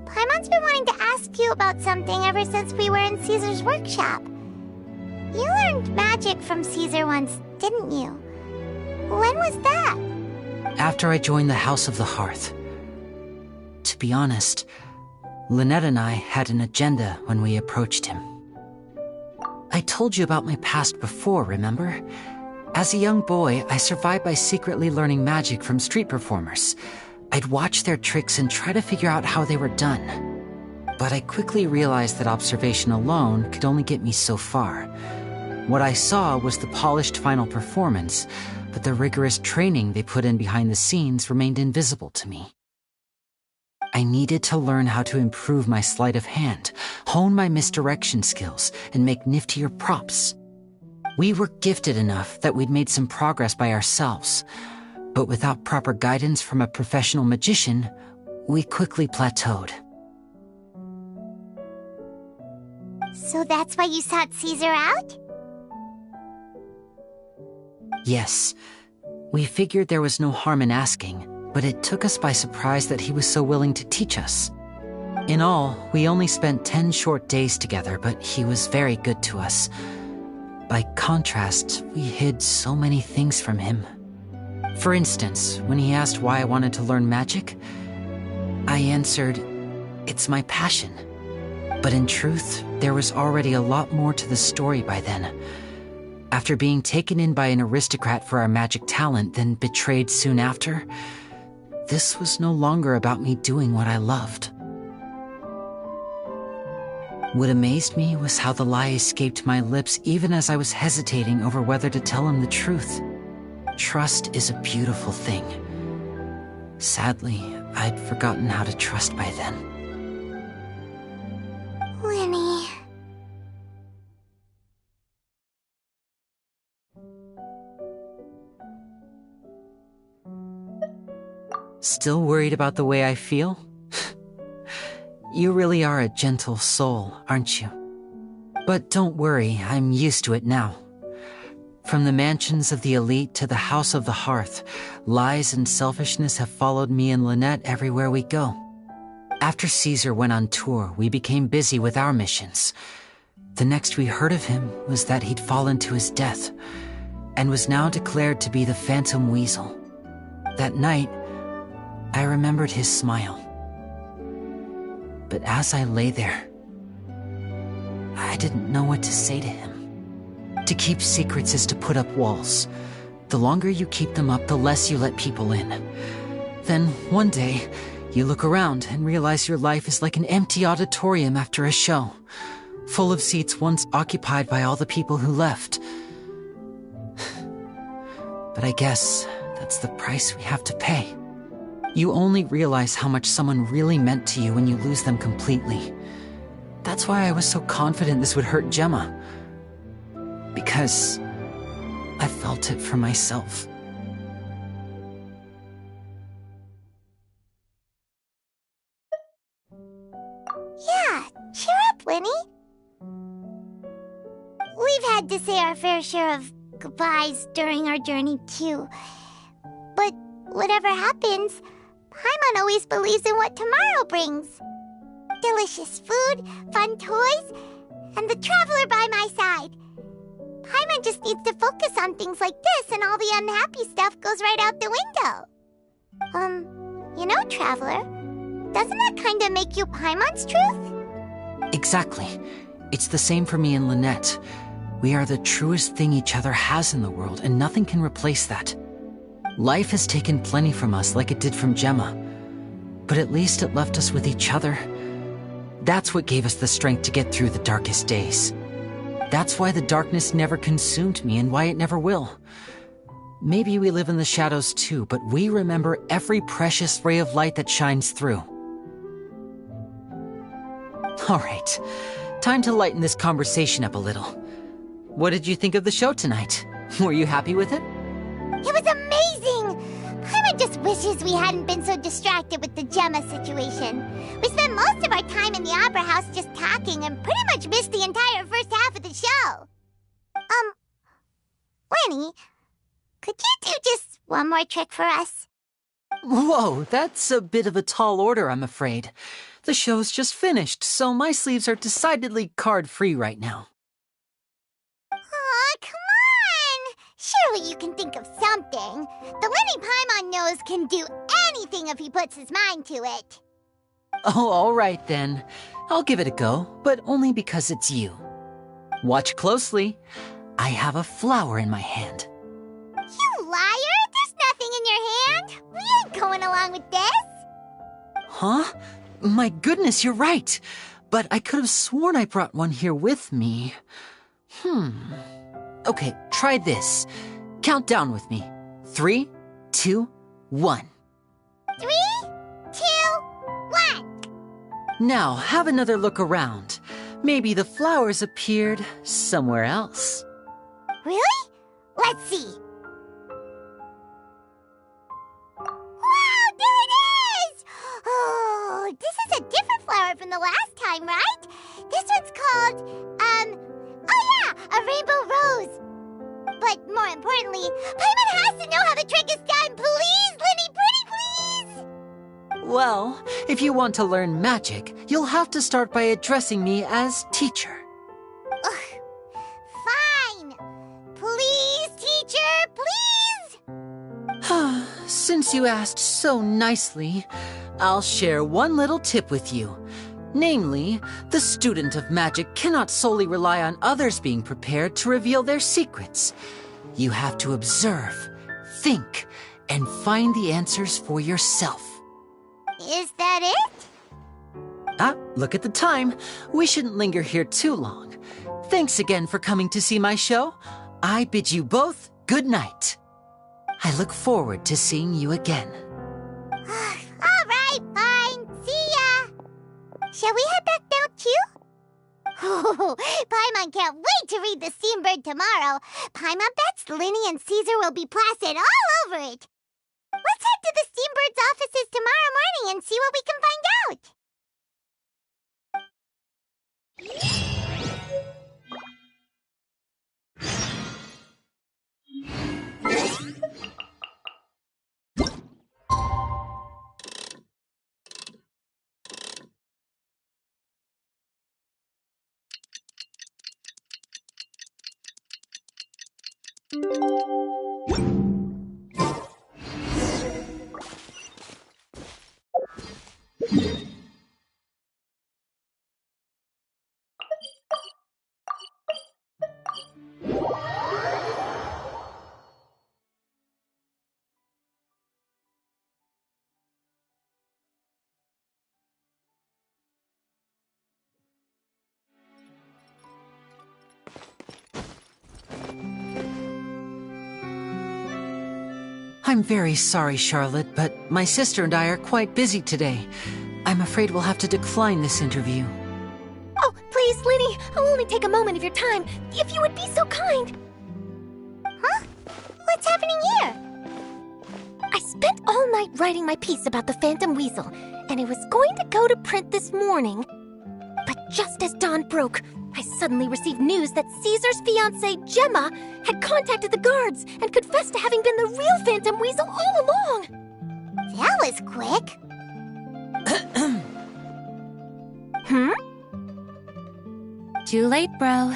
Paimon's been wanting to ask you about something ever since we were in Caesar's workshop. You learned magic from Caesar once, didn't you? When was that? After I joined the House of the Hearth. To be honest, Lynette and I had an agenda when we approached him. I told you about my past before, remember? As a young boy, I survived by secretly learning magic from street performers. I'd watch their tricks and try to figure out how they were done. But I quickly realized that observation alone could only get me so far. What I saw was the polished final performance, but the rigorous training they put in behind the scenes remained invisible to me. I needed to learn how to improve my sleight of hand, hone my misdirection skills, and make niftier props. We were gifted enough that we'd made some progress by ourselves, but without proper guidance from a professional magician, we quickly plateaued. So that's why you sought Caesar out? Yes. We figured there was no harm in asking, but it took us by surprise that he was so willing to teach us. In all, we only spent 10 short days together, but he was very good to us. By contrast, we hid so many things from him. For instance, when he asked why I wanted to learn magic, I answered, "It's my passion." But in truth, there was already a lot more to the story by then. After being taken in by an aristocrat for our magic talent, then betrayed soon after, this was no longer about me doing what I loved. What amazed me was how the lie escaped my lips even as I was hesitating over whether to tell him the truth. Trust is a beautiful thing. Sadly, I'd forgotten how to trust by then. Winnie. Still worried about the way I feel? You really are a gentle soul, aren't you? But don't worry, I'm used to it now. From the mansions of the elite to the House of the Hearth, lies and selfishness have followed me and Lynette everywhere we go. After Caesar went on tour, we became busy with our missions. The next we heard of him was that he'd fallen to his death, and was now declared to be the Phantom Weasel. That night, I remembered his smile. But as I lay there, I didn't know what to say to him. To keep secrets is to put up walls. The longer you keep them up, the less you let people in. Then, one day, you look around and realize your life is like an empty auditorium after a show, full of seats once occupied by all the people who left. But I guess that's the price we have to pay. You only realize how much someone really meant to you when you lose them completely. That's why I was so confident this would hurt Gemma. Because I felt it for myself. Yeah, cheer up, Winnie. We've had to say our fair share of goodbyes during our journey, too. But whatever happens, Paimon always believes in what tomorrow brings. Delicious food, fun toys, and the traveler by my side. Paimon just needs to focus on things like this, and all the unhappy stuff goes right out the window. You know, Traveler, doesn't that kinda make you Paimon's truth? Exactly. It's the same for me and Lynette. We are the truest thing each other has in the world, and nothing can replace that. Life has taken plenty from us, like it did from Gemma. But at least it left us with each other. That's what gave us the strength to get through the darkest days. That's why the darkness never consumed me, and why it never will. Maybe we live in the shadows too, but we remember every precious ray of light that shines through. Alright, time to lighten this conversation up a little. What did you think of the show tonight? Were you happy with it? It was amazing! Paimon just wishes we hadn't been so distracted with the Gemma situation. We spent most of our time in the Opera House just talking and pretty much missed the entire first half of the show. Lenny, could you do just one more trick for us? Whoa, that's a bit of a tall order, I'm afraid. The show's just finished, so my sleeves are decidedly card-free right now. Aw, come on! Surely you can think of something. The Lenny Paimon knows can do anything if he puts his mind to it. Oh, all right then. I'll give it a go, but only because it's you. Watch closely. I have a flower in my hand. You liar! There's nothing in your hand! We ain't going along with this! Huh? My goodness, you're right. But I could have sworn I brought one here with me. Okay, try this. Count down with me. 3, 2, 1. 3, 2, 1. Now, have another look around. Maybe the flowers appeared somewhere else. Really? Let's see. Wow, there it is! Oh, this is a different flower from the last time, right? This one's called, oh yeah, a rainbow rose. But more importantly, Paimon has to know how the trick is done. Please, Lenny, pretty please! Well, if you want to learn magic, you'll have to start by addressing me as teacher. Fine. Please, teacher, please! Since you asked so nicely, I'll share one little tip with you. Namely, the student of magic cannot solely rely on others being prepared to reveal their secrets. You have to observe, think, and find the answers for yourself. Is that it? Look at the time. We shouldn't linger here too long. Thanks again for coming to see my show. I bid you both good night. I look forward to seeing you again. All right, fine. See ya. Shall we head back now, too? Oh, Paimon can't wait to read The Steambird tomorrow. Paimon bets Linny and Caesar will be placid all over it. Let's head to the Steambird's offices tomorrow morning and see what we can find out. I'm very sorry, Charlotte, but my sister and I are quite busy today. I'm afraid we'll have to decline this interview. Oh, please, Linny, I'll only take a moment of your time, if you would be so kind. Huh? What's happening here? I spent all night writing my piece about the Phantom Weasel, and it was going to go to print this morning. But just as dawn broke, I suddenly received news that Caesar's fiancée, Gemma, had contacted the guards and confessed to having been the real Phantom Weasel all along. That was quick. Too late, bro.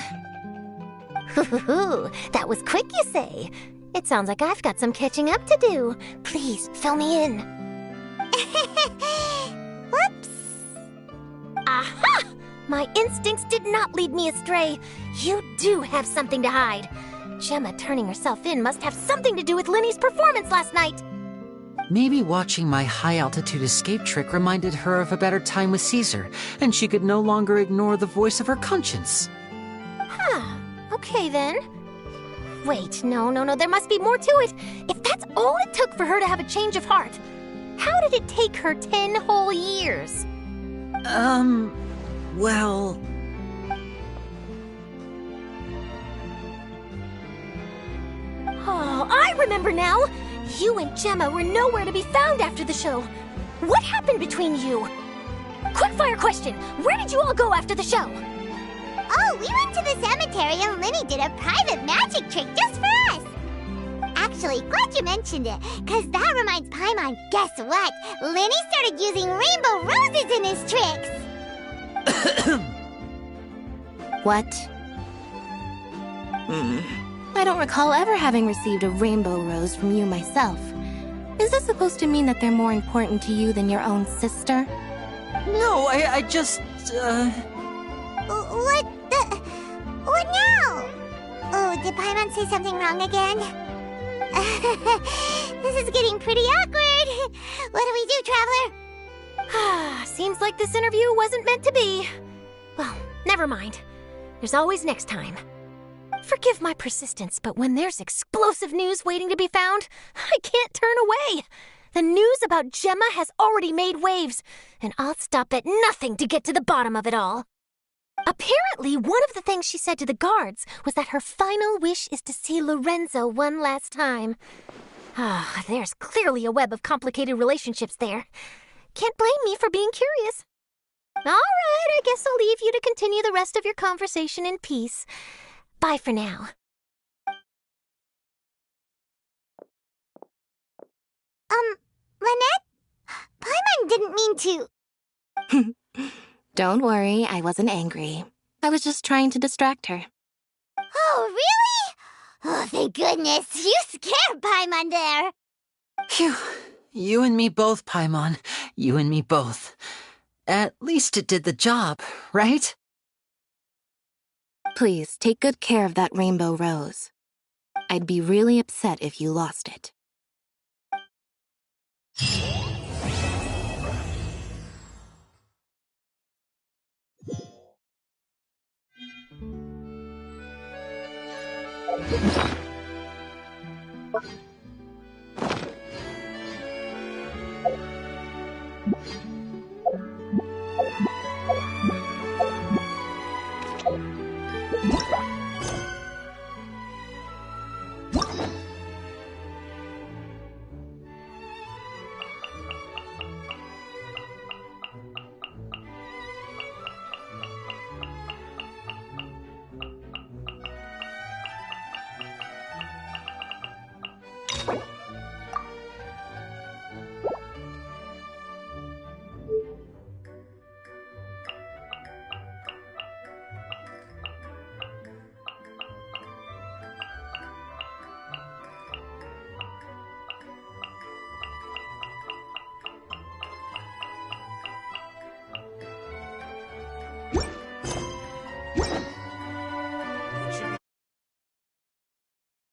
That was quick, you say? It sounds like I've got some catching up to do. Please, fill me in. Whoops. Aha! My instincts did not lead me astray. You do have something to hide. Gemma turning herself in must have something to do with Linny's performance last night. Maybe watching my high-altitude escape trick reminded her of a better time with Caesar, and she could no longer ignore the voice of her conscience. Okay then. Wait, no, there must be more to it. If that's all it took for her to have a change of heart, how did it take her 10 whole years? Well... Oh, I remember now! You and Gemma were nowhere to be found after the show. What happened between you? Quickfire question, where did you all go after the show? Oh, we went to the cemetery and Linny did a private magic trick just for us. Actually, glad you mentioned it, because that reminds Paimon, guess what? Linny started using rainbow roses in his tricks! What? I don't recall ever having received a rainbow rose from you myself. Is this supposed to mean that they're more important to you than your own sister? No, I just, What now? Oh, did Paimon say something wrong again? This is getting pretty awkward. What do we do, Traveler? Seems like this interview wasn't meant to be. Well, never mind. There's always next time. Forgive my persistence, but when there's explosive news waiting to be found, I can't turn away. The news about Gemma has already made waves, and I'll stop at nothing to get to the bottom of it all. Apparently, one of the things she said to the guards was that her final wish is to see Lorenzo one last time. There's clearly a web of complicated relationships there. Can't blame me for being curious. All right, I guess I'll leave you to continue the rest of your conversation in peace. Bye for now. Lynette? Paimon didn't mean to... Don't worry, I wasn't angry. I was just trying to distract her. Oh, really? Oh, thank goodness. You scared Paimon there. Phew. You and me both, Paimon. You and me both. At least it did the job, right? Please, take good care of that rainbow rose. I'd be really upset if you lost it. What?